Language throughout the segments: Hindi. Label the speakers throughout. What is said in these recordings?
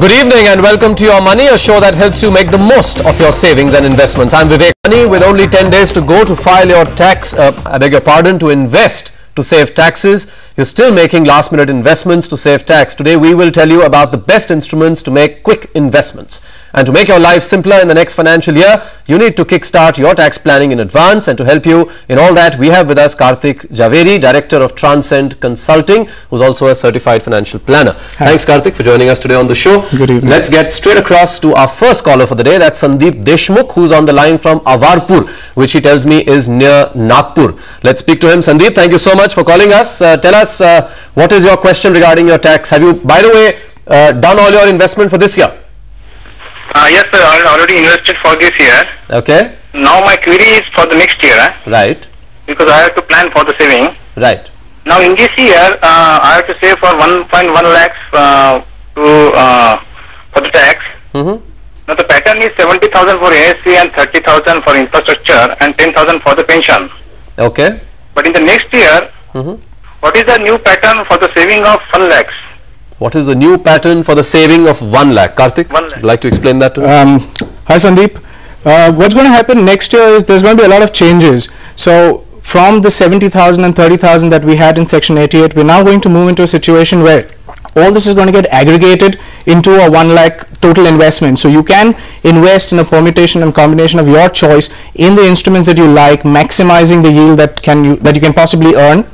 Speaker 1: Good evening and welcome to Your Money, a show that helps you make the most of your savings and investments. I'm Vivek. With only 10 days to go to file your tax, to invest to save taxes. You're still making last-minute investments to save tax. Today we will tell you about the best instruments to make quick investments. And to make your life simpler in the next financial year, you need to kickstart your tax planning in advance. And to help you in all that, we have with us Karthik Javeri, Director of Transcend Consulting, who's also a certified financial planner. Hi. Thanks, Karthik, for joining us today on the show.
Speaker 2: Good evening.
Speaker 1: Let's get straight across to our first caller for the day. That's Sandeep Deshmukh, who's on the line from Awarpur, which he tells me is near Nagpur. Let's speak to him. Sandeep, thank you so much for calling us. Tell us, what is your question regarding your tax? Have you, by the way, done all your investment for this year?
Speaker 3: Yes, sir. I already invested for this year.
Speaker 1: Okay.
Speaker 3: Now my query is for the next year.
Speaker 1: Right.
Speaker 3: Because I have to plan for the saving.
Speaker 1: Right.
Speaker 3: Now in this year, I have to save for 1.1 lakhs for the tax. Now the pattern is 70,000 for NSC and 30,000 for infrastructure and 10,000 for the pension.
Speaker 1: Okay.
Speaker 3: But in the next year, what is the new pattern for the saving of 1 lakhs?
Speaker 1: What is the new pattern for the saving of 1 lakh? Karthik,
Speaker 3: 1 lakh.
Speaker 1: would you like to explain that to me?
Speaker 2: Hi Sandeep. What's going to happen next year is there's going to be a lot of changes. So from the 70,000 and 30,000 that we had in Section 88, we're now going to move into a situation where all this is going to get aggregated into a 1 lakh total investment. So you can invest in a permutation and combination of your choice in the instruments that you like, maximizing the yield that you can possibly earn.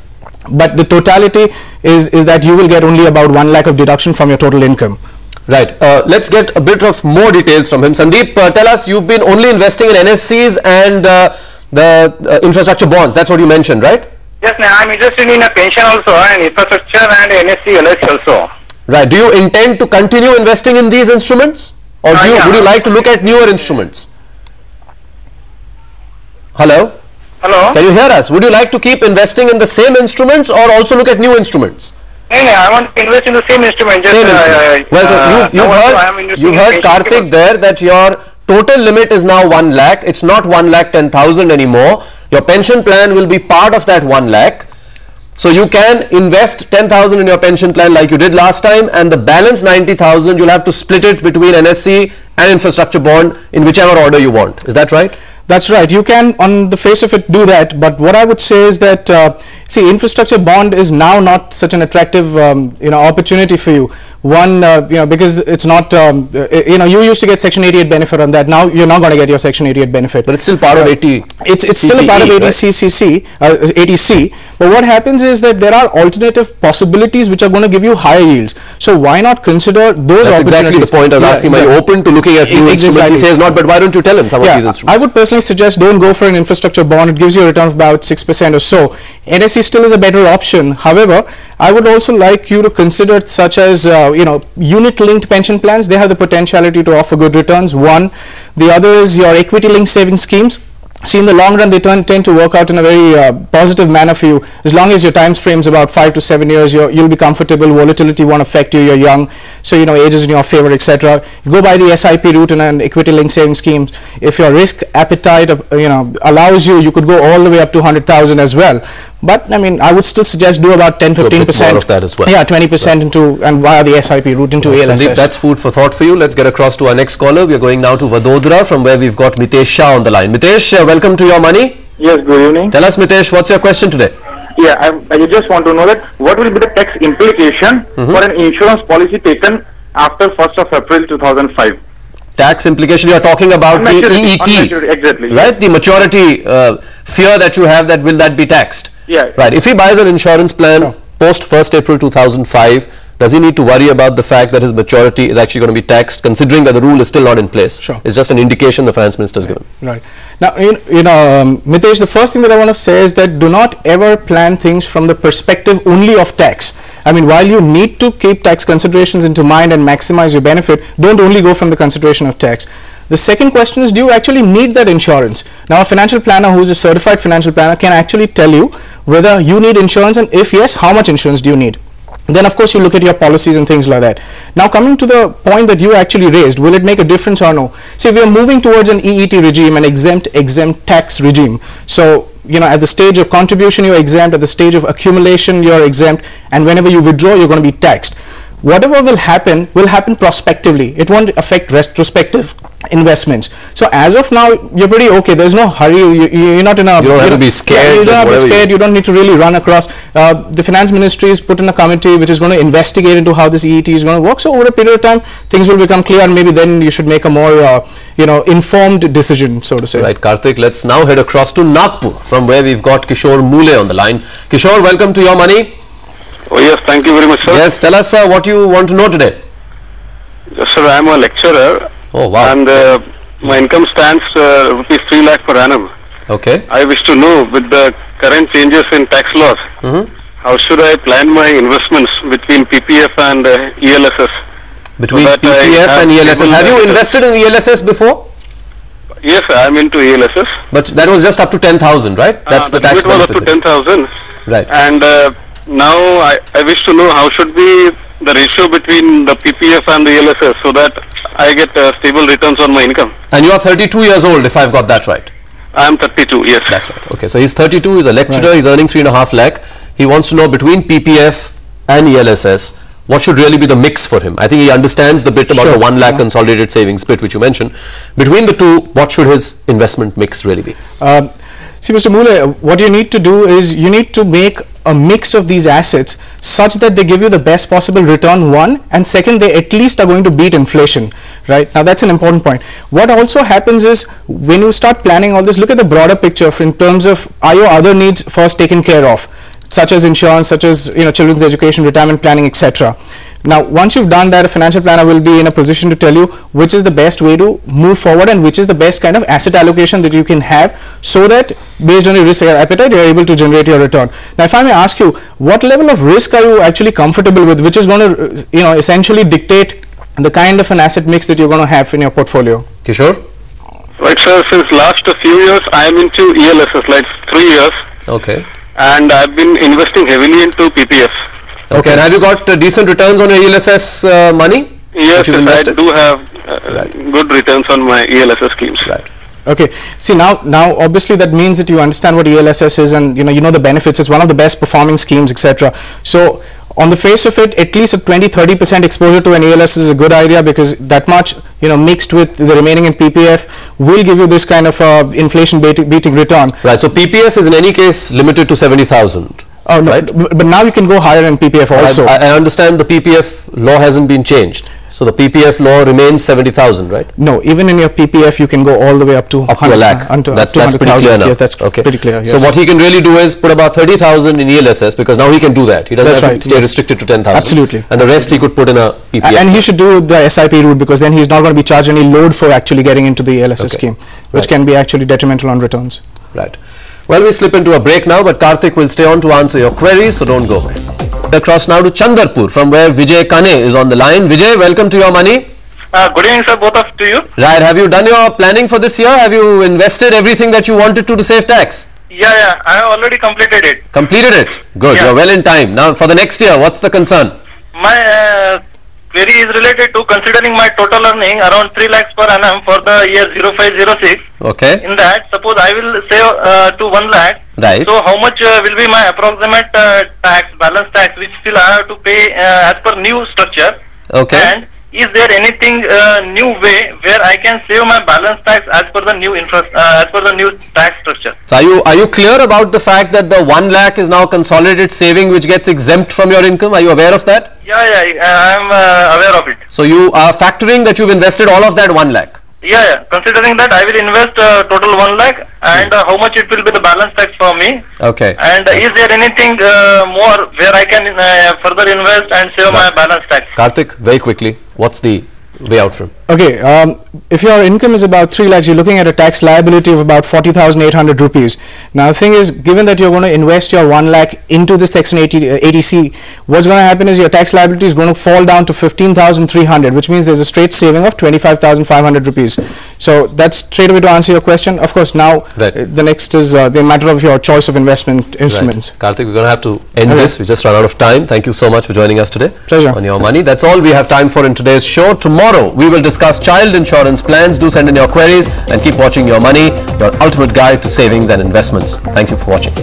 Speaker 2: But the totality is that you will get only about 1 lakh of deduction from your total income.
Speaker 1: Right. Let's get a bit of more details from him. Sandeep, tell us, you've been only investing in NSCs and the infrastructure bonds. That's what you mentioned, right?
Speaker 3: Yes, now I'm interested in a pension also and infrastructure and NSC, LSC also.
Speaker 1: Right. Do you intend to continue investing in these instruments? Or would you like to look at newer instruments? Hello?
Speaker 3: Hello?
Speaker 1: Can you hear us? Would you like to keep investing in the same instruments or also look at new instruments?
Speaker 3: No, I want to invest in the same instrument. Just,
Speaker 1: you've heard Karthik there that your total limit is now 1 lakh. It's not 1,10,000 anymore. Your pension plan will be part of that 1 lakh. So you can invest 10,000 in your pension plan like you did last time, and the balance 90,000 you'll have to split it between NSC and infrastructure bond in whichever order you want. Is that right?
Speaker 2: That's right. You can, on the face of it, do that. But what I would say is that, see, infrastructure bond is now not such an attractive, opportunity for you. One, because it's not, you used to get Section 88 benefit on that. Now you're not going to get your Section 88 benefit.
Speaker 1: But it's still part of 80.
Speaker 2: It's still a part of 80C. But what happens is that there are alternative possibilities which are going to give you higher yields. So why not consider those opportunities?
Speaker 1: That's exactly the point I was asking. Are you open to looking at new instruments? He says not, but why don't you tell him some of these instruments?
Speaker 2: I would personally suggest don't go for an infrastructure bond. It gives you a return of about 6% or so. NSC still is a better option. However, I would also like you to consider such as unit-linked pension plans. They have the potentiality to offer good returns. One, the other is your equity-linked savings schemes. See, in the long run, they tend to work out in a very positive manner for you. As long as your time frame is about 5 to 7 years, you'll be comfortable. Volatility won't affect you. You're young, so age is in your favor, etc. You go by the SIP route in an equity-linked savings scheme. If your risk appetite, allows you could go all the way up to 100,000 as well. But I mean, I would still suggest do about 10-15%
Speaker 1: of that as well.
Speaker 2: Yeah, 20% into and via the SIP route into ALSS.
Speaker 1: Sandeep, that's food for thought for you. Let's get across to our next caller. We are going now to Vadodara, from where we've got Mitesh Shah on the line. Mitesh, welcome to Your Money.
Speaker 4: Yes, good evening.
Speaker 1: Tell us, Mitesh, what's your question today?
Speaker 4: Yeah, I just want to know that what will be the tax implication for an insurance policy taken after 1st of April 2005?
Speaker 1: Tax implication, you are talking about the EET,
Speaker 4: exactly.
Speaker 1: Right? The maturity fear that you have, that will that be taxed?
Speaker 4: Yeah.
Speaker 1: Right. If he buys an insurance plan post 1st April 2005, does he need to worry about the fact that his maturity is actually going to be taxed, considering that the rule is still not in place?
Speaker 2: Sure.
Speaker 1: It's just an indication the finance minister has given.
Speaker 2: Right. Now, Mitesh, the first thing that I want to say is that do not ever plan things from the perspective only of tax. I mean, while you need to keep tax considerations into mind and maximize your benefit, don't only go from the consideration of tax. The second question is, do you actually need that insurance? Now, a financial planner who is a certified financial planner can actually tell you whether you need insurance, and if yes, how much insurance do you need? Then of course you look at your policies and things like that. Now coming to the point that you actually raised, will it make a difference or no? See, we are moving towards an EET regime, an exempt tax regime. So at the stage of contribution you're exempt, at the stage of accumulation you're exempt, and whenever you withdraw you're going to be taxed. whatever will happen prospectively. It won't affect retrospective investments. So as of now, you're pretty okay. There's no hurry. You're not in a.
Speaker 1: You don't have to be scared.
Speaker 2: You don't have to be scared. You don't need to really run across. The finance ministry is put in a committee which is going to investigate into how this EET is going to work. So over a period of time, things will become clear, and maybe then you should make a more informed decision, so to say.
Speaker 1: Right, Karthik. Let's now head across to Nagpur, from where we've got Kishore Mule on the line. Kishore, welcome to Your Money.
Speaker 5: Oh yes, thank you very much, sir.
Speaker 1: Yes, tell us what you want to know today.
Speaker 5: Yes, sir, I am a lecturer.
Speaker 1: Oh wow.
Speaker 5: And my income stands rupees 3 lakh per annum.
Speaker 1: Okay.
Speaker 5: I wish to know, with the current changes in tax laws, how should I plan my investments between PPF and ELSS?
Speaker 1: Between PPF and ELSS. Have you invested in ELSS before?
Speaker 5: Yes, I am into ELSS.
Speaker 1: But that was just up to 10,000, right? That's the tax
Speaker 5: benefit. It was up to 10,000.
Speaker 1: Right.
Speaker 5: And now I wish to know how should be the ratio between the PPF and the ELSS, so that I get stable returns on my income.
Speaker 1: And you are 32 years old, if I've got that right.
Speaker 5: I am 32, yes.
Speaker 1: That's right. Okay, so he's 32, he's a lecturer, he's earning 3.5 lakh. He wants to know, between PPF and ELSS, what should really be the mix for him? I think he understands the bit about the 1 lakh consolidated savings bit which you mentioned. Between the two, what should his investment mix really be?
Speaker 2: See, Mr. Mule, what you need to do is you need to make a mix of these assets such that they give you the best possible return, one, and second, they at least are going to beat inflation, right? Now, that's an important point. What also happens is, when you start planning all this, look at the broader picture in terms of, are your other needs first taken care of, such as insurance, such as children's education, retirement planning, etc. Now, once you've done that, a financial planner will be in a position to tell you which is the best way to move forward and which is the best kind of asset allocation that you can have, so that based on your risk appetite, you're able to generate your return. Now, if I may ask you, what level of risk are you actually comfortable with, which is going to essentially dictate the kind of an asset mix that you're going to have in your portfolio?
Speaker 1: Kishore?
Speaker 5: Right, sir. Since last few years, I am into ELSS, like 3 years.
Speaker 1: Okay.
Speaker 5: And I've been investing heavily into PPF.
Speaker 1: Okay, and have you got decent returns on your ELSS money?
Speaker 5: Yes, I do have good returns on my ELSS schemes.
Speaker 1: Right.
Speaker 2: Okay. See, now obviously that means that you understand what ELSS is, and you know the benefits. It's one of the best performing schemes, etc. So on the face of it, at least a 20-30% exposure to an ELSS is a good idea, because that much mixed with the remaining in PPF will give you this kind of inflation beating return.
Speaker 1: Right. So PPF is in any case limited to 70,000.
Speaker 2: Oh no,
Speaker 1: right?
Speaker 2: But now you can go higher in PPF also.
Speaker 1: I understand the PPF law hasn't been changed, so the PPF law remains 70,000, right?
Speaker 2: No, even in your PPF you can go all the way up to
Speaker 1: a lakh. That's pretty clear now.
Speaker 2: Yes, that's pretty clear. Yes.
Speaker 1: So what he can really do is put about 30,000 in ELSS, because now he can do that. He doesn't have to stay restricted to 10,000.
Speaker 2: Absolutely.
Speaker 1: And the rest he could put in a PPF.
Speaker 2: And he should do the SIP route, because then he's not going to be charged any load for actually getting into the ELSS scheme, which can be actually detrimental on returns.
Speaker 1: Right. Well, we slip into a break now, but Karthik will stay on to answer your queries, so don't go away. Across now to Chandarpur, from where Vijay Kane is on the line. Vijay, welcome to Your Money.
Speaker 3: Good evening, sir, both of you.
Speaker 1: Right. Have you done your planning for this year? Have you invested everything that you wanted to save tax?
Speaker 3: Yeah, I have already completed it.
Speaker 1: Completed it? Good. You're well in time. Now, for the next year, what's the concern?
Speaker 3: My query is related to considering my total earning around 3 lakhs per annum for the year 0506.
Speaker 1: Okay.
Speaker 3: In that, suppose I will save to 1 lakh.
Speaker 1: Right.
Speaker 3: So how much will be my approximate balance tax, which still I have to pay as per new structure?
Speaker 1: Okay.
Speaker 3: And is there anything new way where I can save my balance tax as per the new tax structure?
Speaker 1: So are you clear about the fact that the 1 lakh is now consolidated saving, which gets exempt from your income? Are you aware of that?
Speaker 3: Yeah, I am aware of it.
Speaker 1: So you are factoring that you've invested all of that 1 lakh?
Speaker 3: Yeah. Considering that, I will invest total 1 lakh, and how much it will be the balance tax for me?
Speaker 1: Okay.
Speaker 3: And is there anything more where I can further invest and save my balance tax?
Speaker 1: Karthik, very quickly, what's the way out from?
Speaker 2: Okay, if your income is about 3 lakhs, you're looking at a tax liability of about 40,800 rupees. Now the thing is, given that you're going to invest your 1 lakh into the Section 80C, what's going to happen is your tax liability is going to fall down to 15,300, which means there's a straight saving of 25,500 rupees. So that's straight away to answer your question. Of course, now the next is the matter of your choice of investment instruments.
Speaker 1: Right. Karthik, we're going to have to end this. We just run out of time. Thank you so much for joining us today.
Speaker 2: Pleasure.
Speaker 1: On Your Money. That's all we have time for in today's show. Tomorrow, we will discuss child insurance plans. Do send in your queries and keep watching Your Money, your ultimate guide to savings and investments. Thank you for watching.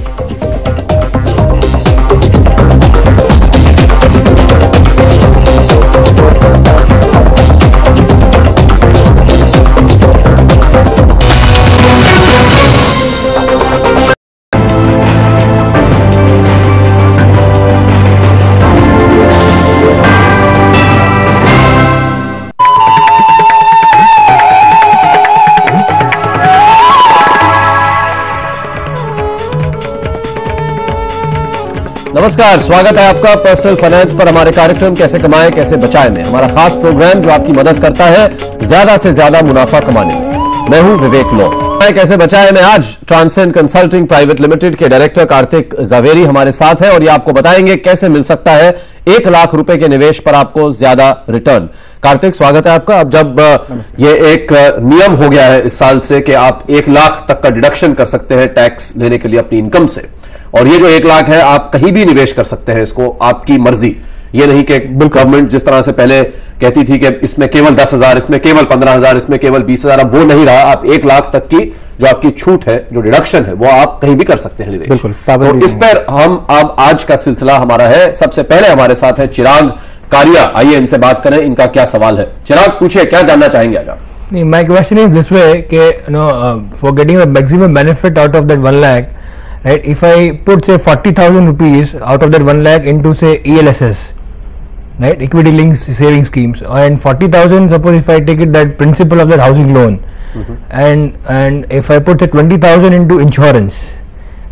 Speaker 1: नमस्कार, स्वागत है आपका पर्सनल फाइनेंस पर हमारे कार्यक्रम कैसे कमाएं कैसे बचाएं में। हमारा खास प्रोग्राम जो आपकी मदद करता है ज्यादा से ज्यादा मुनाफा कमाने में। मैं हूं विवेक लो। कैसे बचाएं में आज ट्रांसेंड कंसल्टिंग प्राइवेट लिमिटेड के डायरेक्टर कार्तिक जावेरी हमारे साथ हैं और ये आपको बताएंगे कैसे मिल सकता है 1 लाख रुपए के निवेश पर आपको ज्यादा रिटर्न। कार्तिक, स्वागत है आपका। अब जब ये एक नियम हो गया है इस साल से कि आप 1 लाख तक का डिडक्शन कर सकते हैं टैक्स लेने के लिए अपनी इनकम से, और ये जो 1 लाख है आप कहीं भी निवेश कर सकते हैं इसको, आपकी मर्जी। ये नहीं कि गवर्नमेंट जिस तरह से पहले कहती थी कि इसमें केवल 10,000, इसमें केवल 15,000, इसमें केवल 20,000, अब वो नहीं रहा। आप 1 लाख तक की जो आपकी छूट है, जो डिडक्शन है, वो आप कहीं भी कर सकते हैं निवेश।
Speaker 2: बिल्कुल,
Speaker 1: तो इस पर हम अब आज का सिलसिला हमारा है। सबसे पहले हमारे साथ है चिराग कारिया। आइए इनसे बात करें, इनका क्या सवाल है। चिराग, पूछिए, क्या जानना चाहेंगे आज आप?
Speaker 6: My question is this way, for getting the maximum benefit out of that 1 lakh, right? If I put say 40,000 rupees out of that 1 lakh into say ELSS, right, equity linked saving schemes, and 40,000, suppose if I take it that principal of that housing loan, and if I put say 20,000 into insurance,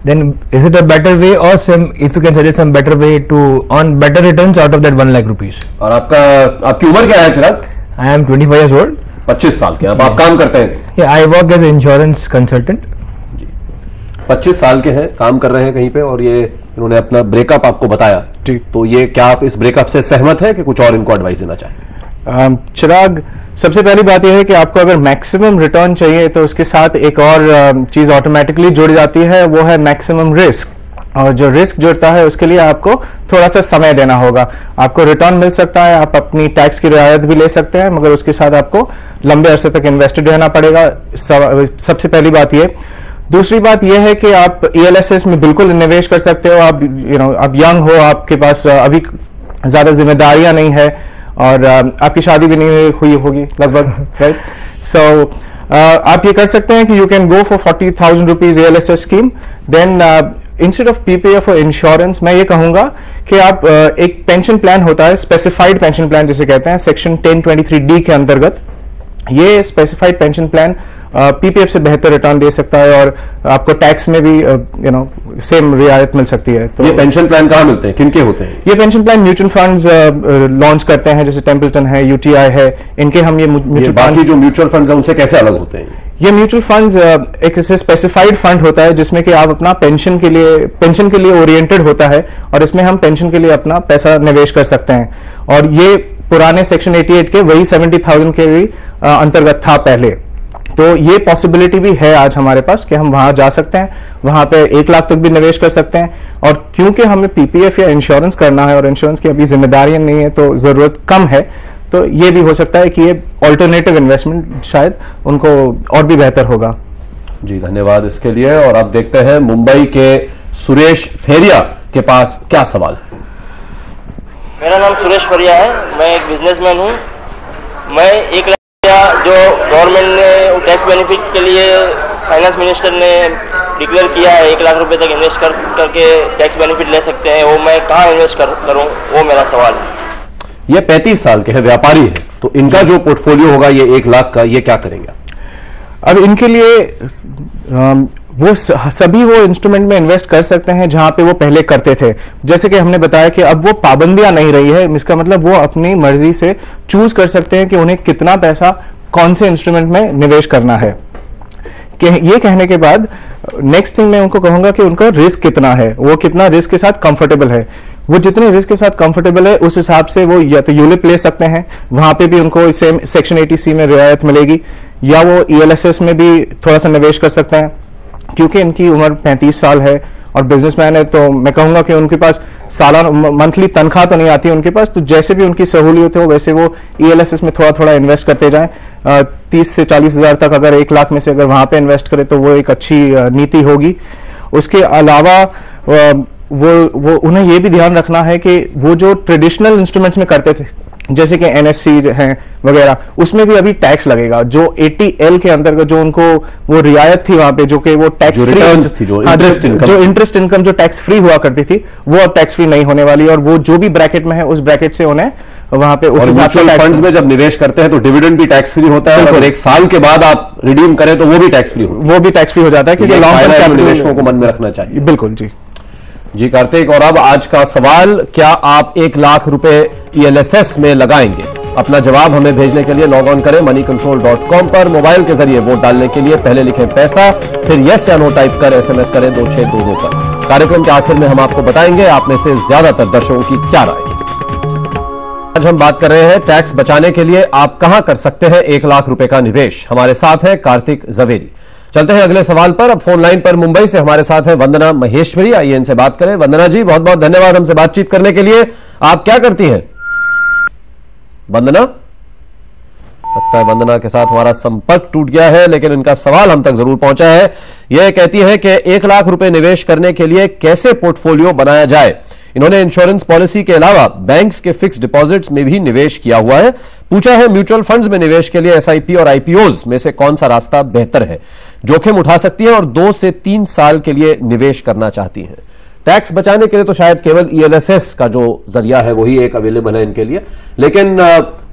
Speaker 6: then is it a better way, or some, if you can suggest some better way to earn better returns out of that 1 lakh rupees?
Speaker 1: और आपकी उम्र क्या है चिराग?
Speaker 6: I am 25 years old.
Speaker 1: 25 साल के। अब आप काम करते हैं?
Speaker 6: Yeah, I work as an insurance consultant.
Speaker 1: 25 साल के हैं, काम कर रहे हैं कहीं पे, और ये इन्होंने अपना ब्रेकअप आपको बताया। तो ये क्या आप इस ब्रेकअप से सहमत है कि कुछ और इनको एडवाइस देना चाहें?
Speaker 2: चिराग, सबसे पहली बात यह है कि आपको अगर मैक्सिमम रिटर्न चाहिए तो उसके साथ एक और चीज ऑटोमेटिकली जुड़ जाती है, वो है मैक्सिमम रिस्क। और जो रिस्क जुड़ता है उसके लिए आपको थोड़ा सा समय देना होगा। आपको रिटर्न मिल सकता है, आप अपनी टैक्स की रियायत भी ले सकते हैं, मगर उसके साथ आपको लंबे अरसे तक इन्वेस्टेड रहना पड़ेगा। सबसे पहली बात ये। दूसरी बात यह है कि आप ELSS में बिल्कुल निवेश कर सकते हो। आप आप यंग हो, आपके पास अभी ज्यादा जिम्मेदारियां नहीं है, और आपकी शादी भी नहीं हुई होगी लगभग, राइट? सो आप ये कर सकते हैं कि you can go for 40,000 rupees ELSS scheme. Then instead of PPF और इंश्योरेंस, मैं ये कहूंगा कि आप एक पेंशन प्लान होता है, स्पेसिफाइड पेंशन प्लान जिसे कहते हैं, सेक्शन 1023D के अंतर्गत। ये स्पेसिफाइड पेंशन प्लान PPF से बेहतर रिटर्न दे सकता है, और आपको टैक्स में भी सेम रियायत मिल सकती है। तो
Speaker 1: ये पेंशन प्लान कहाँ मिलते हैं, किनके होते हैं?
Speaker 2: ये pension plan mutual funds launch करते हैं, जैसे टेम्पल्टन है, UTI है, इनके हम ये म्यूचुअल
Speaker 1: बाकी जो म्यूचुअल फंड्स हैं उनसे कैसे अलग होते हैं?
Speaker 2: ये म्यूचुअल फंड्स एक स्पेसिफाइड फंड होता है जिसमें कि आप अपना पेंशन के लिए ओरिएंटेड होता है, और इसमें हम पेंशन के लिए अपना पैसा निवेश कर सकते हैं। और ये पुराने सेक्शन 88 के वही 70,000 के भी अंतर्गत था पहले। तो ये पॉसिबिलिटी भी है आज हमारे पास कि हम वहां जा सकते हैं, वहां पे 1 लाख तक भी निवेश कर सकते हैं। और क्योंकि हमें PPF या इंश्योरेंस करना है और इंश्योरेंस की अभी जिम्मेदारियां नहीं है, तो जरूरत कम है, तो ये भी हो सकता है कि ये ऑल्टरनेटिव इन्वेस्टमेंट शायद उनको और भी बेहतर होगा।
Speaker 1: जी, धन्यवाद इसके लिए। और अब देखते हैं मुंबई के सुरेश फेरिया के पास क्या सवाल है।
Speaker 7: मेरा नाम सुरेश फरिया है, मैं एक बिजनेसमैन हूँ। मैं 1 लाख जो गवर्नमेंट ने टैक्स बेनिफिट के लिए फाइनेंस मिनिस्टर ने डिक्लेयर किया है, 1 लाख रुपए तक इन्वेस्ट करके टैक्स बेनिफिट ले सकते हैं, वो मैं कहाँ इन्वेस्ट करूँ, वो मेरा सवाल है।
Speaker 1: ये 35 साल के हैं, व्यापारी है, तो इनका जो पोर्टफोलियो होगा ये 1 लाख का, ये क्या करेंगे?
Speaker 2: अब इनके लिए वो सभी वो इंस्ट्रूमेंट में इन्वेस्ट कर सकते हैं जहां पे वो पहले करते थे। जैसे कि हमने बताया कि अब वो पाबंदियां नहीं रही है, इसका मतलब वो अपनी मर्जी से चूज कर सकते हैं कि उन्हें कितना पैसा कौन से इंस्ट्रूमेंट में निवेश करना है। ये कहने के बाद नेक्स्ट थिंग मैं उनको कहूंगा कि उनका रिस्क कितना है, वो कितना रिस्क के साथ कंफर्टेबल है। वो जितने रिस्क के साथ कंफर्टेबल है उस हिसाब से वो या तो यूलिप ले सकते हैं, वहां पे भी उनको सेक्शन 80C में रियायत मिलेगी, या वो ELSS में भी थोड़ा सा निवेश कर सकते हैं। क्योंकि इनकी उम्र 35 साल है और बिजनेसमैन है, तो मैं कहूंगा कि उनके पास सालाना मंथली तनख्वाह तो नहीं आती है उनके पास, तो जैसे भी उनकी सहूलियत हो वैसे वो ELSS में थोड़ा थोड़ा इन्वेस्ट करते जाएं। 30 से 40 हज़ार तक अगर 1 लाख में से अगर वहां पे इन्वेस्ट करें तो वो एक अच्छी नीति होगी। उसके अलावा वो उन्हें ये भी ध्यान रखना है कि वो जो ट्रेडिशनल इंस्ट्रूमेंट्स में करते थे, जैसे कि NSC हैं वगैरह, उसमें भी अभी टैक्स लगेगा। जो 80L के अंतर्गत जो उनको वो रियायत थी वहां पे, जो कि वो टैक्स फ्री थी, जो इंटरेस्ट इनकम जो टैक्स फ्री हुआ करती थी, वो अब टैक्स फ्री नहीं होने वाली, और वो जो भी ब्रैकेट में है उस ब्रैकेट से उन्हें वहां पे उस
Speaker 1: म्यूचुअल फंड्स में जब निवेश करते हैं तो डिविडेंड भी टैक्स फ्री होता है, और 1 साल के बाद आप रिडीम करें तो वो भी टैक्स फ्री हो जाता है, क्योंकि लॉन्ग टर्म निवेशकों को मन में रखना चाहिए।
Speaker 2: बिल्कुल जी।
Speaker 1: जी कार्तिक, और अब आज का सवाल, क्या आप 1 लाख रुपए ELSS में लगाएंगे? अपना जवाब हमें भेजने के लिए लॉग ऑन करें moneycontrol.com पर। मोबाइल के जरिए वोट डालने के लिए पहले लिखें पैसा, फिर यस या नो टाइप कर SMS करें 2622 पर। कार्यक्रम के आखिर में हम आपको बताएंगे आप में से ज्यादातर दर्शकों की क्या राय है। आज हम बात कर रहे हैं टैक्स बचाने के लिए आप कहां कर सकते हैं 1 लाख रुपए का निवेश। हमारे साथ है कार्तिक जवेरी। चलते हैं अगले सवाल पर। अब फोन लाइन पर मुंबई से हमारे साथ है वंदना महेश्वरी। आइए इनसे बात करें। वंदना जी, बहुत बहुत धन्यवाद हमसे बातचीत करने के लिए। आप क्या करती हैं वंदना? लगता है वंदना के साथ हमारा संपर्क टूट गया है, लेकिन इनका सवाल हम तक जरूर पहुंचा है। यह कहती है कि 1 लाख रुपए निवेश करने के लिए कैसे पोर्टफोलियो बनाया जाए। इन्होंने इंश्योरेंस पॉलिसी के अलावा बैंक्स के फिक्स डिपॉजिट्स में भी निवेश किया हुआ है। पूछा है म्यूचुअल फंड्स में निवेश के लिए SIP और IPOs में से कौन सा रास्ता बेहतर है। जोखिम उठा सकती है और 2 से 3 साल के लिए निवेश करना चाहती हैं। टैक्स बचाने के लिए तो शायद केवल ELSS का जो जरिया है वही एक अवेलेबल है इनके लिए, लेकिन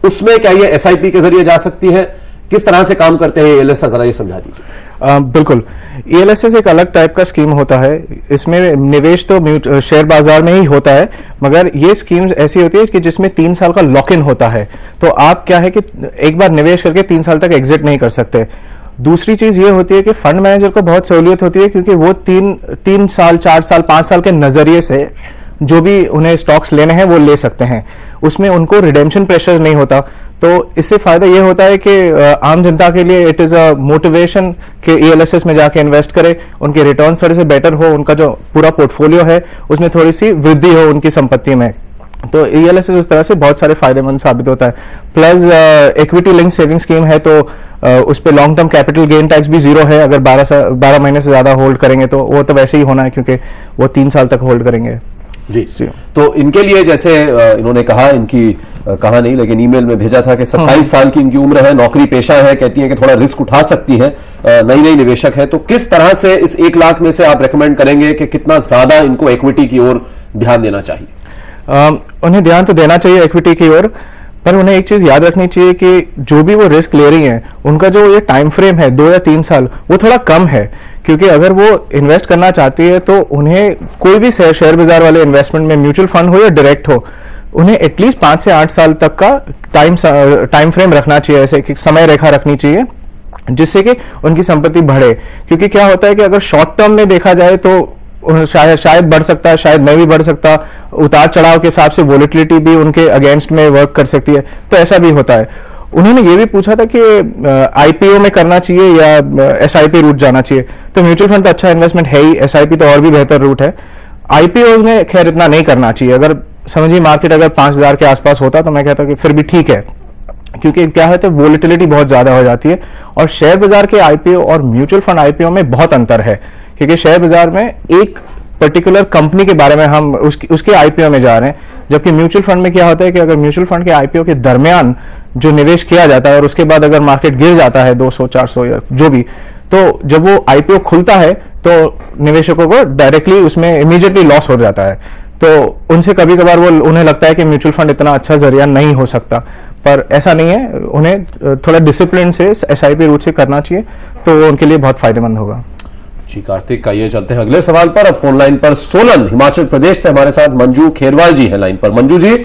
Speaker 1: उसमें क्या ये SIP के जरिए जा सकती है? किस तरह से काम करते हैं ELSS, जरा ये समझा दीजिए।
Speaker 2: बिल्कुल, ELSS एक अलग टाइप का स्कीम होता है। इसमें निवेश तो शेयर बाजार में ही होता है, मगर ये स्कीम्स ऐसी होती है कि जिसमें 3 साल का लॉक इन होता है। तो आप क्या है कि एक बार निवेश करके 3 साल तक एग्जिट नहीं कर सकते। दूसरी चीज ये होती है कि फंड मैनेजर को बहुत सहूलियत होती है, क्योंकि वो 3 साल 4 साल 5 साल के नजरिए से जो भी उन्हें स्टॉक्स लेने हैं वो ले सकते हैं। उसमें उनको रिडेम्पशन प्रेशर नहीं होता। तो इससे फायदा ये होता है कि आम जनता के लिए इट इज अ मोटिवेशन कि ELSS में जाके इन्वेस्ट करें, उनके रिटर्न्स थोड़े से बेटर हो, उनका जो पूरा पोर्टफोलियो है उसमें थोड़ी सी वृद्धि हो उनकी संपत्ति में। तो ELSS उस तरह से बहुत सारे फायदेमंद साबित होता है। Plus equity link saving scheme है, तो उस पर long term capital gain tax भी 0 है। अगर 12 महीने से ज्यादा होल्ड करेंगे तो वो तो वैसे ही होना है, क्योंकि वो 3 साल तक होल्ड करेंगे।
Speaker 1: जी, तो इनके लिए जैसे इन्होंने कहा, इनकी कहा नहीं लेकिन ईमेल में भेजा था कि 27 साल की इनकी उम्र है, नौकरी पेशा है, कहती है कि थोड़ा रिस्क उठा सकती है, नई निवेशक है। तो किस तरह से इस 1 लाख में से आप रेकमेंड करेंगे कि कितना ज्यादा इनको इक्विटी की ओर ध्यान देना चाहिए?
Speaker 2: उन्हें ध्यान तो देना चाहिए इक्विटी की ओर, पर उन्हें एक चीज याद रखनी चाहिए कि जो भी वो रिस्क ले रही हैं उनका जो ये टाइम फ्रेम है 2 या 3 साल, वो थोड़ा कम है। क्योंकि अगर वो इन्वेस्ट करना चाहती है तो उन्हें कोई भी शेयर बाजार वाले इन्वेस्टमेंट में, म्यूचुअल फंड हो या डायरेक्ट हो, उन्हें एटलीस्ट 5 से 8 साल तक का टाइम फ्रेम रखना चाहिए, ऐसे कि समय रेखा रखनी चाहिए, जिससे कि उनकी संपत्ति बढ़े। क्योंकि क्या होता है कि अगर शॉर्ट टर्म में देखा जाए तो शायद बढ़ सकता है, शायद नहीं भी बढ़ सकता। उतार चढ़ाव के हिसाब से वोलेटिलिटी भी उनके अगेंस्ट में वर्क कर सकती है, तो ऐसा भी होता है। उन्होंने ये भी पूछा था कि IPO में करना चाहिए या SIP रूट जाना चाहिए। तो म्यूचुअल फंड तो अच्छा इन्वेस्टमेंट है ही, SIP तो और भी बेहतर रूट है। IPOs में खैर इतना नहीं करना चाहिए। अगर समझिए मार्केट अगर 5000 के आसपास होता तो मैं कहता कि फिर भी ठीक है, क्योंकि क्या है तो वोलेटिलिटी बहुत ज्यादा हो जाती है। और शेयर बाजार के IPO और म्यूचुअल फंड IPO में बहुत अंतर है, क्योंकि शेयर बाजार में एक पर्टिकुलर कंपनी के बारे में हम उसके IPO में जा रहे हैं, जबकि म्यूचुअल फंड में क्या होता है कि अगर म्यूचुअल फंड के IPO के दरमियान जो निवेश किया जाता है और उसके बाद अगर मार्केट गिर जाता है 200 400 या जो भी, तो जब वो IPO खुलता है तो निवेशकों को डायरेक्टली उसमें इमीडिएटली लॉस हो जाता है। तो उनसे कभी कभार वो उन्हें लगता है कि म्यूचुअल फंड इतना अच्छा जरिया नहीं हो सकता, पर ऐसा नहीं है। उन्हें थोड़ा डिसिप्लिन से SIP रूट से करना चाहिए, तो वो उनके लिए बहुत फायदेमंद होगा।
Speaker 1: जी कार्तिक, का ये चलते हैं अगले सवाल पर। अब फोन लाइन पर सोलन हिमाचल प्रदेश से हमारे साथ मंजू खेरवाल जी है लाइन पर। मंजू जी,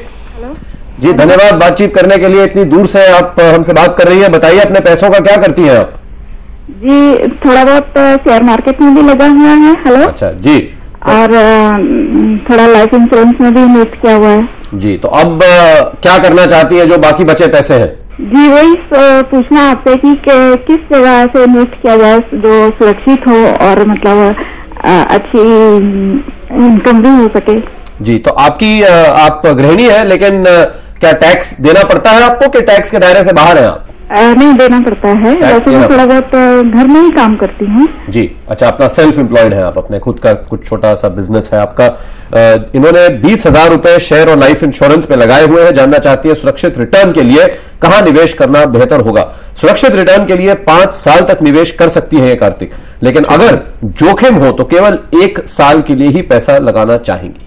Speaker 1: जी धन्यवाद बातचीत करने के लिए। इतनी दूर से आप हमसे बात कर रही हैं, बताइए अपने पैसों का क्या करती हैं आप?
Speaker 8: जी थोड़ा बहुत शेयर मार्केट में भी लगा हुआ है। हेलो।
Speaker 1: अच्छा जी।
Speaker 8: और थोड़ा लाइफ इंश्योरेंस में भी इन्वेस्ट किया हुआ है।
Speaker 1: जी, तो अब क्या करना चाहती है जो बाकी बचे पैसे हैं?
Speaker 8: जी वही पूछना आपसे कि किस जगह से इन्वेस्ट किया जाए जो सुरक्षित हो और मतलब अच्छी इनकम भी हो सके।
Speaker 1: जी, तो आप गृहिणी है, लेकिन क्या टैक्स देना पड़ता है आपको कि टैक्स के दायरे से बाहर है आप?
Speaker 8: नहीं देना पड़ता है, वैसे मैं थोड़ा बहुत घर में ही काम करती हूँ।
Speaker 1: जी, अच्छा, अपना सेल्फ एम्प्लॉयड है आप, अपने खुद का कुछ छोटा सा बिजनेस है आपका। इन्होंने 20,000 रुपए शेयर और लाइफ इंश्योरेंस पे लगाए हुए हैं। जानना चाहती है सुरक्षित रिटर्न के लिए कहां निवेश करना बेहतर होगा। सुरक्षित रिटर्न के लिए 5 साल तक निवेश कर सकती है कार्तिक, लेकिन अगर जोखिम हो तो केवल 1 साल के लिए ही पैसा लगाना चाहेंगी।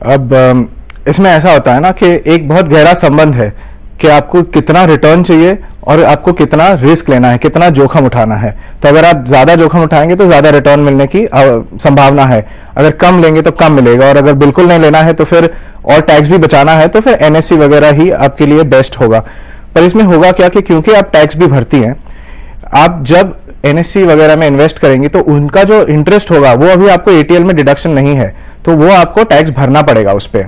Speaker 2: अब इसमें ऐसा होता है ना कि एक बहुत गहरा संबंध है कि आपको कितना रिटर्न चाहिए और आपको कितना रिस्क लेना है, कितना जोखिम उठाना है। तो अगर आप ज्यादा जोखिम उठाएंगे तो ज्यादा रिटर्न मिलने की संभावना है, अगर कम लेंगे तो कम मिलेगा, और अगर बिल्कुल नहीं लेना है तो फिर और टैक्स भी बचाना है तो फिर NSE वगैरह ही आपके लिए बेस्ट होगा। पर इसमें होगा क्या कि क्योंकि आप टैक्स भी भरती हैं, आप जब NSE वगैरह में इन्वेस्ट करेंगी तो उनका जो इंटरेस्ट होगा वो अभी आपको ATL में डिडक्शन नहीं है, तो वो आपको टैक्स भरना पड़ेगा उस पर।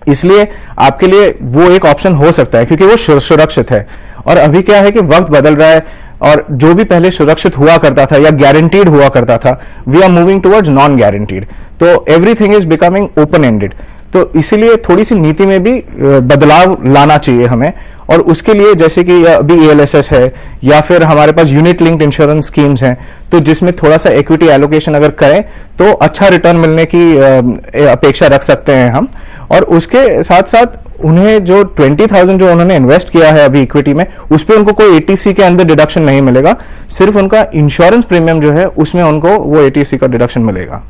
Speaker 2: इसलिए आपके लिए वो एक ऑप्शन हो सकता है क्योंकि वो सुरक्षित है। और अभी क्या है कि वक्त बदल रहा है, और जो भी पहले सुरक्षित हुआ करता था या गारंटीड हुआ करता था, we are moving towards non guaranteed. तो everything is becoming open ended. तो इसीलिए थोड़ी सी नीति में भी बदलाव लाना चाहिए हमें, और उसके लिए जैसे कि अभी ELSS है या फिर हमारे पास यूनिट लिंक्ड इंश्योरेंस स्कीम्स हैं, तो जिसमें थोड़ा सा इक्विटी एलोकेशन अगर करें तो अच्छा रिटर्न मिलने की अपेक्षा रख सकते हैं हम। और उसके साथ साथ उन्हें जो 20,000 जो उन्होंने इन्वेस्ट किया है अभी इक्विटी में, उस पर उनको कोई ATC के अंदर डिडक्शन नहीं मिलेगा, सिर्फ उनका इंश्योरेंस प्रीमियम जो है उसमें उनको वो ATC का डिडक्शन मिलेगा।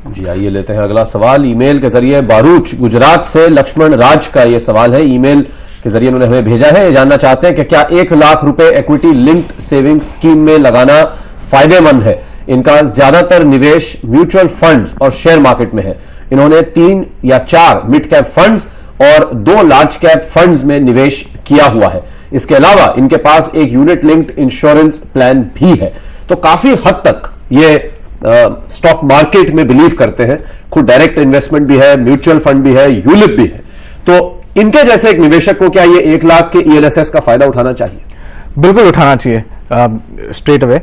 Speaker 1: जी आइए लेते हैं अगला सवाल ईमेल के जरिए। बारूच गुजरात से लक्ष्मण राज का ये सवाल है, ईमेल के जरिए उन्होंने हमें भेजा है। ये जानना चाहते हैं कि क्या 1 लाख रुपए इक्विटी लिंक्ड सेविंग स्कीम में लगाना फायदेमंद है। इनका ज्यादातर निवेश म्यूचुअल फंड्स और शेयर मार्केट में है। इन्होंने 3 या 4 मिड कैप फंड्स और 2 लार्ज कैप फंड्स में निवेश किया हुआ है। इसके अलावा इनके पास एक यूनिट लिंक्ड इंश्योरेंस प्लान भी है। तो काफी हद तक ये स्टॉक मार्केट में बिलीव करते हैं, खुद डायरेक्ट इन्वेस्टमेंट भी है, म्यूचुअल फंड भी है, यूलिप भी है। तो इनके जैसे एक निवेशक को क्या ये 1 लाख के ELSS का फायदा उठाना चाहिए?
Speaker 2: बिल्कुल उठाना चाहिए स्ट्रेट अवे।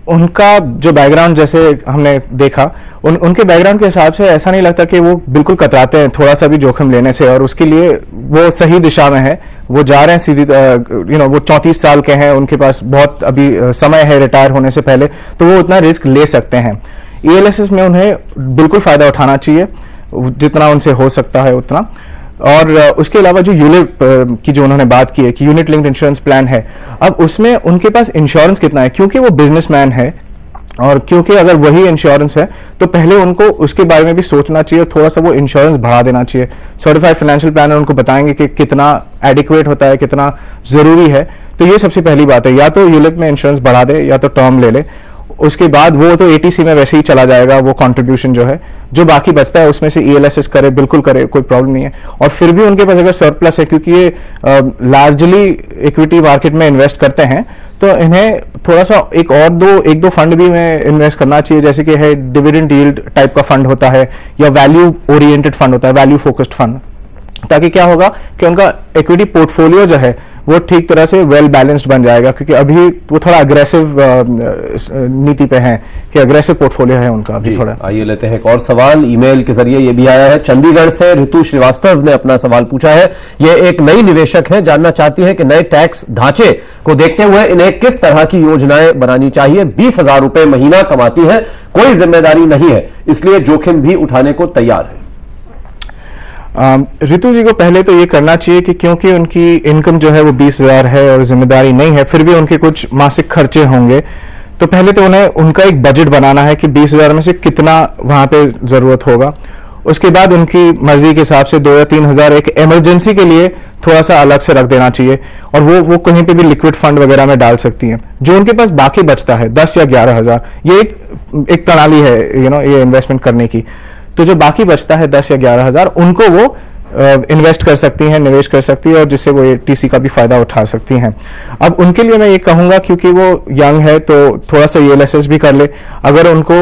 Speaker 2: उनका जो बैकग्राउंड जैसे हमने देखा, उनके बैकग्राउंड के हिसाब से ऐसा नहीं लगता कि वो बिल्कुल कतराते हैं थोड़ा सा भी जोखिम लेने से, और उसके लिए वो सही दिशा में है, वो जा रहे हैं सीधी। वो 34 साल के हैं, उनके पास बहुत अभी समय है रिटायर होने से पहले, तो वो उतना रिस्क ले सकते हैं। ELSS में उन्हें बिल्कुल फायदा उठाना चाहिए, जितना उनसे हो सकता है उतना। और उसके अलावा जो यूलिप की जो उन्होंने बात की है कि यूनिट लिंक्ड इंश्योरेंस प्लान है, अब उसमें उनके पास इंश्योरेंस कितना है, क्योंकि वो बिजनेसमैन है, और क्योंकि अगर वही इंश्योरेंस है तो पहले उनको उसके बारे में भी सोचना चाहिए, थोड़ा सा वो इंश्योरेंस बढ़ा देना चाहिए। सर्टिफाइड फाइनेंशियल प्लानर उनको बताएंगे कि कितना एडिक्वेट होता है, कितना जरूरी है। तो ये सबसे पहली बात है, या तो यूलिप में इंश्योरेंस बढ़ा दे या तो टर्म ले ले। उसके बाद वो तो ATC में वैसे ही चला जाएगा, वो कंट्रीब्यूशन जो है, जो बाकी बचता है उसमें से ELSS करे, बिल्कुल करे, कोई प्रॉब्लम नहीं है। और फिर भी उनके पास अगर सरप्लस है, क्योंकि ये लार्जली इक्विटी मार्केट में इन्वेस्ट करते हैं, तो इन्हें थोड़ा सा एक दो फंड भी में इन्वेस्ट करना चाहिए, जैसे कि है डिविडेंड यील्ड टाइप का फंड होता है, या वैल्यू ओरिएंटेड फंड होता है, वैल्यू फोकस्ड फंड। ताकि क्या होगा कि उनका इक्विटी पोर्टफोलियो जो है वो ठीक तरह से वेल बैलेंस्ड बन जाएगा, क्योंकि अभी वो थोड़ा अग्रेसिव नीति पे है, कि अग्रेसिव पोर्टफोलियो है उनका अभी थोड़ा।
Speaker 1: आइए लेते हैं एक और सवाल ईमेल के जरिए, ये भी आया है। चंडीगढ़ से ऋतु श्रीवास्तव ने अपना सवाल पूछा है। ये एक नई निवेशक है, जानना चाहती है कि नए टैक्स ढांचे को देखते हुए इन्हें किस तरह की योजनाएं बनानी चाहिए। 20,000 रुपए महीना कमाती है, कोई जिम्मेदारी नहीं है, इसलिए जोखिम भी उठाने को तैयार है।
Speaker 2: ऋतु जी को पहले तो ये करना चाहिए कि क्योंकि उनकी इनकम जो है वो 20,000 है और जिम्मेदारी नहीं है, फिर भी उनके कुछ मासिक खर्चे होंगे, तो पहले तो उन्हें उनका एक बजट बनाना है कि 20,000 में से कितना वहां पे जरूरत होगा। उसके बाद उनकी मर्जी के हिसाब से 2 या 3,000 एक इमरजेंसी के लिए थोड़ा सा अलग से रख देना चाहिए, और वो कहीं पे भी लिक्विड फंड वगैरह में डाल सकती हैं। जो उनके पास बाकी बचता है 10 या 11,000, ये एक प्रणाली है ये इन्वेस्टमेंट करने की। तो जो बाकी बचता है 10 या 11,000, उनको वो इन्वेस्ट कर सकती हैं, निवेश कर सकती है, और जिससे वो ATC का भी फायदा उठा सकती हैं। अब उनके लिए मैं ये कहूंगा, क्योंकि वो यंग है, तो थोड़ा सा ELSS भी कर ले। अगर उनको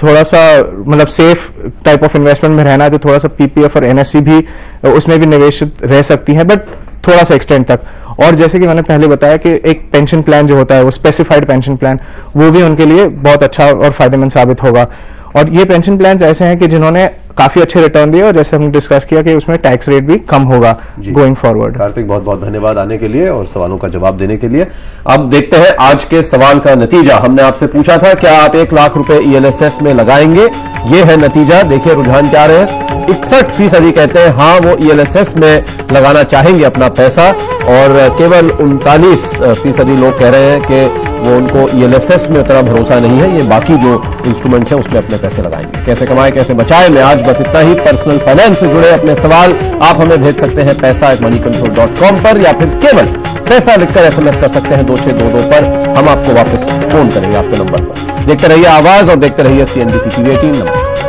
Speaker 2: थोड़ा सा मतलब सेफ टाइप ऑफ इन्वेस्टमेंट में रहना है तो थोड़ा सा PPF और NSE भी उसमें भी निवेशित रह सकती हैं, बट थोड़ा सा एक्सटेंड तक। और जैसे कि मैंने पहले बताया कि एक पेंशन प्लान जो होता है वो स्पेसिफाइड पेंशन प्लान, वो भी उनके लिए बहुत अच्छा और फायदेमंद साबित होगा। और ये पेंशन प्लान्स ऐसे हैं कि जिन्होंने काफी अच्छे रिटर्न दिए, और जैसे हमने डिस्कस किया कि उसमें टैक्स रेट भी कम होगा गोइंग फॉरवर्ड।
Speaker 1: कार्तिक, बहुत बहुत धन्यवाद आने के लिए और सवालों का जवाब देने के लिए। अब देखते हैं आज के सवाल का नतीजा। हमने आपसे पूछा था क्या आप 1 लाख रुपए ELSS में लगाएंगे, ये है नतीजा। देखिए रुझान क्या रहे हैं। 61% कहते हैं हाँ वो ELSS में लगाना चाहेंगे अपना पैसा, और केवल 39% लोग कह रहे हैं कि वो उनको ELSS में उतना भरोसा नहीं है, ये बाकी जो इंस्ट्रूमेंट्स हैं उसमें अपने पैसे लगाएंगे। कैसे कमाएं कैसे बचाएं में आज बस इतना ही। पर्सनल फाइनेंस से जुड़े अपने सवाल आप हमें भेज सकते हैं paisa@moneycontrol.com पर, या फिर केवल पैसा लिखकर SMS कर सकते हैं 2622 पर। हम आपको वापस फोन करेंगे आपके नंबर पर। देखते रहिए आवाज और देखते रहिए CNBC TV 18। नमस्कार।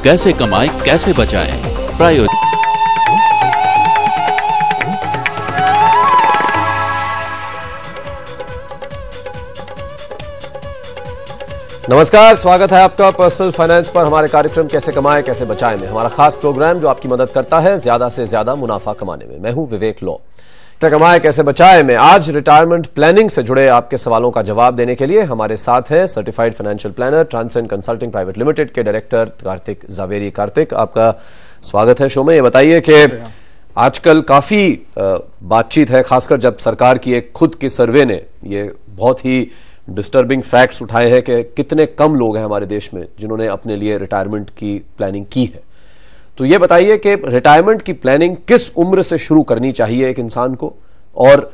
Speaker 9: कैसे कमाएं कैसे बचाएं प्रायोजित।
Speaker 1: नमस्कार, स्वागत है आपका पर्सनल फाइनेंस पर हमारे कार्यक्रम कैसे कमाएं कैसे बचाएं में। हमारा खास प्रोग्राम जो आपकी मदद करता है ज्यादा से ज्यादा मुनाफा कमाने में। मैं हूं विवेक लॉ। कैसे कमाएं कैसे बचाएं में आज रिटायरमेंट प्लानिंग से जुड़े आपके सवालों का जवाब देने के लिए हमारे साथ हैं certified financial planner Transcend Consulting Private Limited के डायरेक्टर कार्तिक जावेरी। कार्तिक, आपका स्वागत है शो में। ये बताइए कि आजकल काफी बातचीत है, खासकर जब सरकार की एक खुद की सर्वे ने ये बहुत ही डिस्टर्बिंग फैक्ट्स उठाए हैं कि कितने कम लोग हैं हमारे देश में जिन्होंने अपने लिए रिटायरमेंट की प्लानिंग की है। तो ये बताइए कि रिटायरमेंट की प्लानिंग किस उम्र से शुरू करनी चाहिए एक इंसान को, और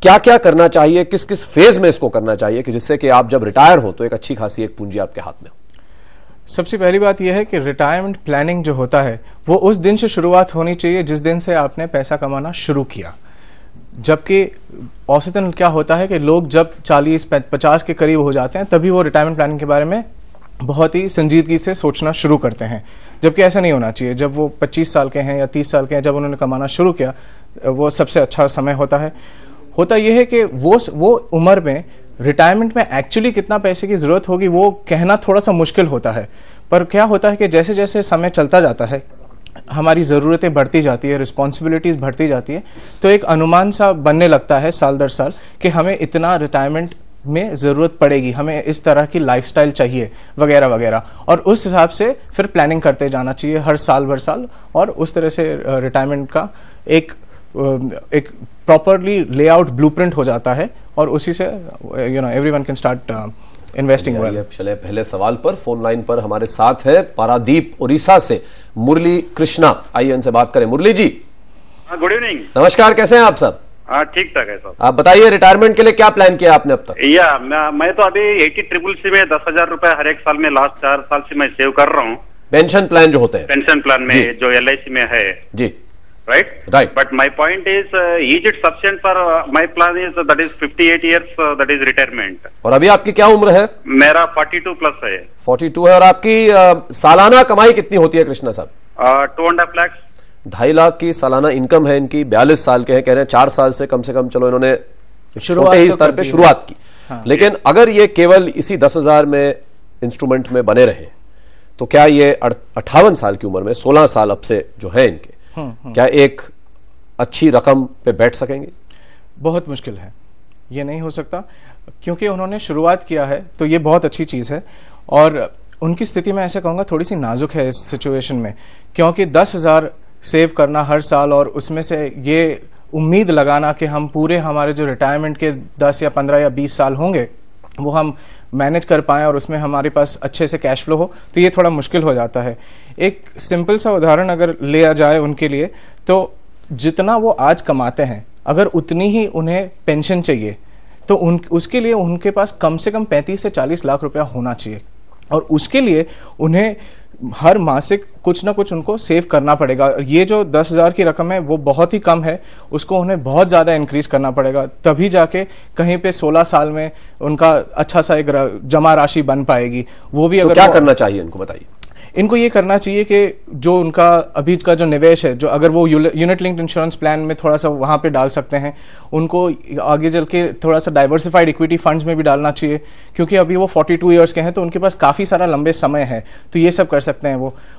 Speaker 1: क्या क्या करना चाहिए, किस किस फेज में इसको करना चाहिए कि जिससे कि आप जब रिटायर हो तो एक अच्छी खासी एक पूंजी आपके हाथ में हो।
Speaker 2: सबसे पहली बात यह है कि रिटायरमेंट प्लानिंग जो होता है वो उस दिन से शुरुआत होनी चाहिए जिस दिन से आपने पैसा कमाना शुरू किया। जबकि औसतन क्या होता है कि लोग जब 40-50 के करीब हो जाते हैं तभी वो रिटायरमेंट प्लानिंग के बारे में बहुत ही संजीदगी से सोचना शुरू करते हैं, जबकि ऐसा नहीं होना चाहिए। जब वो 25 साल के हैं या 30 साल के हैं, जब उन्होंने कमाना शुरू किया, वो सबसे अच्छा समय होता है। होता यह है कि वो उम्र में रिटायरमेंट में एक्चुअली कितना पैसे की ज़रूरत होगी वो कहना थोड़ा सा मुश्किल होता है। पर क्या होता है कि जैसे जैसे समय चलता जाता है, हमारी ज़रूरतें बढ़ती जाती है, रिस्पॉन्सिबिलिटीज़ बढ़ती जाती है, तो एक अनुमान सा बनने लगता है साल दर साल कि हमें इतना रिटायरमेंट में ज़रूरत पड़ेगी, हमें इस तरह की लाइफस्टाइल चाहिए वगैरह वगैरह, और उस हिसाब से फिर प्लानिंग करते जाना चाहिए हर साल भर साल। और उस तरह से रिटायरमेंट का एक प्रॉपरली लेआउट ब्लूप्रिंट हो जाता है और उसी से everyone can start investing well.
Speaker 1: चले पहले सवाल पर। फोन लाइन पर हमारे साथ है पारादीप उड़ीसा से मुरली कृष्णा। आइए इनसे बात करें। मुरली जी,
Speaker 5: गुड इवनिंग।
Speaker 1: नमस्कार, कैसे हैं आप सब?
Speaker 5: हाँ, ठीक ठाक है सब।
Speaker 1: आप बताइए रिटायरमेंट के लिए क्या प्लान किया आपने अब तक?
Speaker 5: मैं तो अभी 80CCC में 10,000 रुपए हर एक साल में लास्ट 4 साल से मैं सेव कर रहा हूँ।
Speaker 1: पेंशन प्लान जो होते हैं,
Speaker 5: पेंशन प्लान में जो LIC में है
Speaker 1: जी,
Speaker 5: right. But my point is it sufficient for my plan is that is 58 years that is retirement.
Speaker 1: और अभी आपकी क्या उम्र है?
Speaker 5: मेरा 42 प्लस है।
Speaker 1: 42 है। और आपकी सालाना कमाई कितनी होती है कृष्णा साहब?
Speaker 5: 2.5 लाख।
Speaker 1: 2.5 लाख की सालाना इनकम है इनकी। 42 साल के हैं, कह रहे हैं 4 साल से कम चलो इन्होंने छोटे ही स्तर पे शुरुआत की। हाँ। लेकिन अगर ये केवल इसी 10,000 में इंस्ट्रूमेंट में बने रहे तो क्या ये 58 साल की उम्र में 16 साल अब से जो है इनके, क्या एक अच्छी रकम पे बैठ सकेंगे?
Speaker 2: बहुत मुश्किल है, ये नहीं हो सकता। क्योंकि उन्होंने शुरुआत किया है तो ये बहुत अच्छी चीज़ है। और उनकी स्थिति मैं ऐसे कहूँगा थोड़ी सी नाजुक है इस सिचुएशन में, क्योंकि 10,000 सेव करना हर साल और उसमें से ये उम्मीद लगाना कि हम पूरे हमारे जो रिटायरमेंट के 10 या 15 या 20 साल होंगे वो हम मैनेज कर पाएँ और उसमें हमारे पास अच्छे से कैश फ्लो हो, तो ये थोड़ा मुश्किल हो जाता है। एक सिंपल सा उदाहरण अगर लिया जाए उनके लिए, तो जितना वो आज कमाते हैं अगर उतनी ही उन्हें पेंशन चाहिए तो उसके लिए उनके पास कम से कम 35 से 40 लाख रुपया होना चाहिए। और उसके लिए उन्हें हर मासिक कुछ ना कुछ उनको सेव करना पड़ेगा। ये जो 10,000 की रकम है वो बहुत ही कम है, उसको उन्हें बहुत ज़्यादा इंक्रीज करना पड़ेगा, तभी जाके कहीं पे 16 साल में उनका अच्छा सा एक जमा राशि बन पाएगी। वो भी अगर
Speaker 1: क्या करना चाहिए इनको बताइए?
Speaker 2: इनको ये करना चाहिए कि जो उनका अभी का जो निवेश है, जो अगर वो यूनिट लिंक्ड इंश्योरेंस प्लान में थोड़ा सा वहाँ पे डाल सकते हैं, उनको आगे चल के थोड़ा सा डाइवर्सिफाइड इक्विटी फंड्स में भी डालना चाहिए, क्योंकि अभी वो 42 ईयर्स के हैं तो उनके पास काफ़ी सारा लंबे समय है, तो ये सब कर सकते हैं।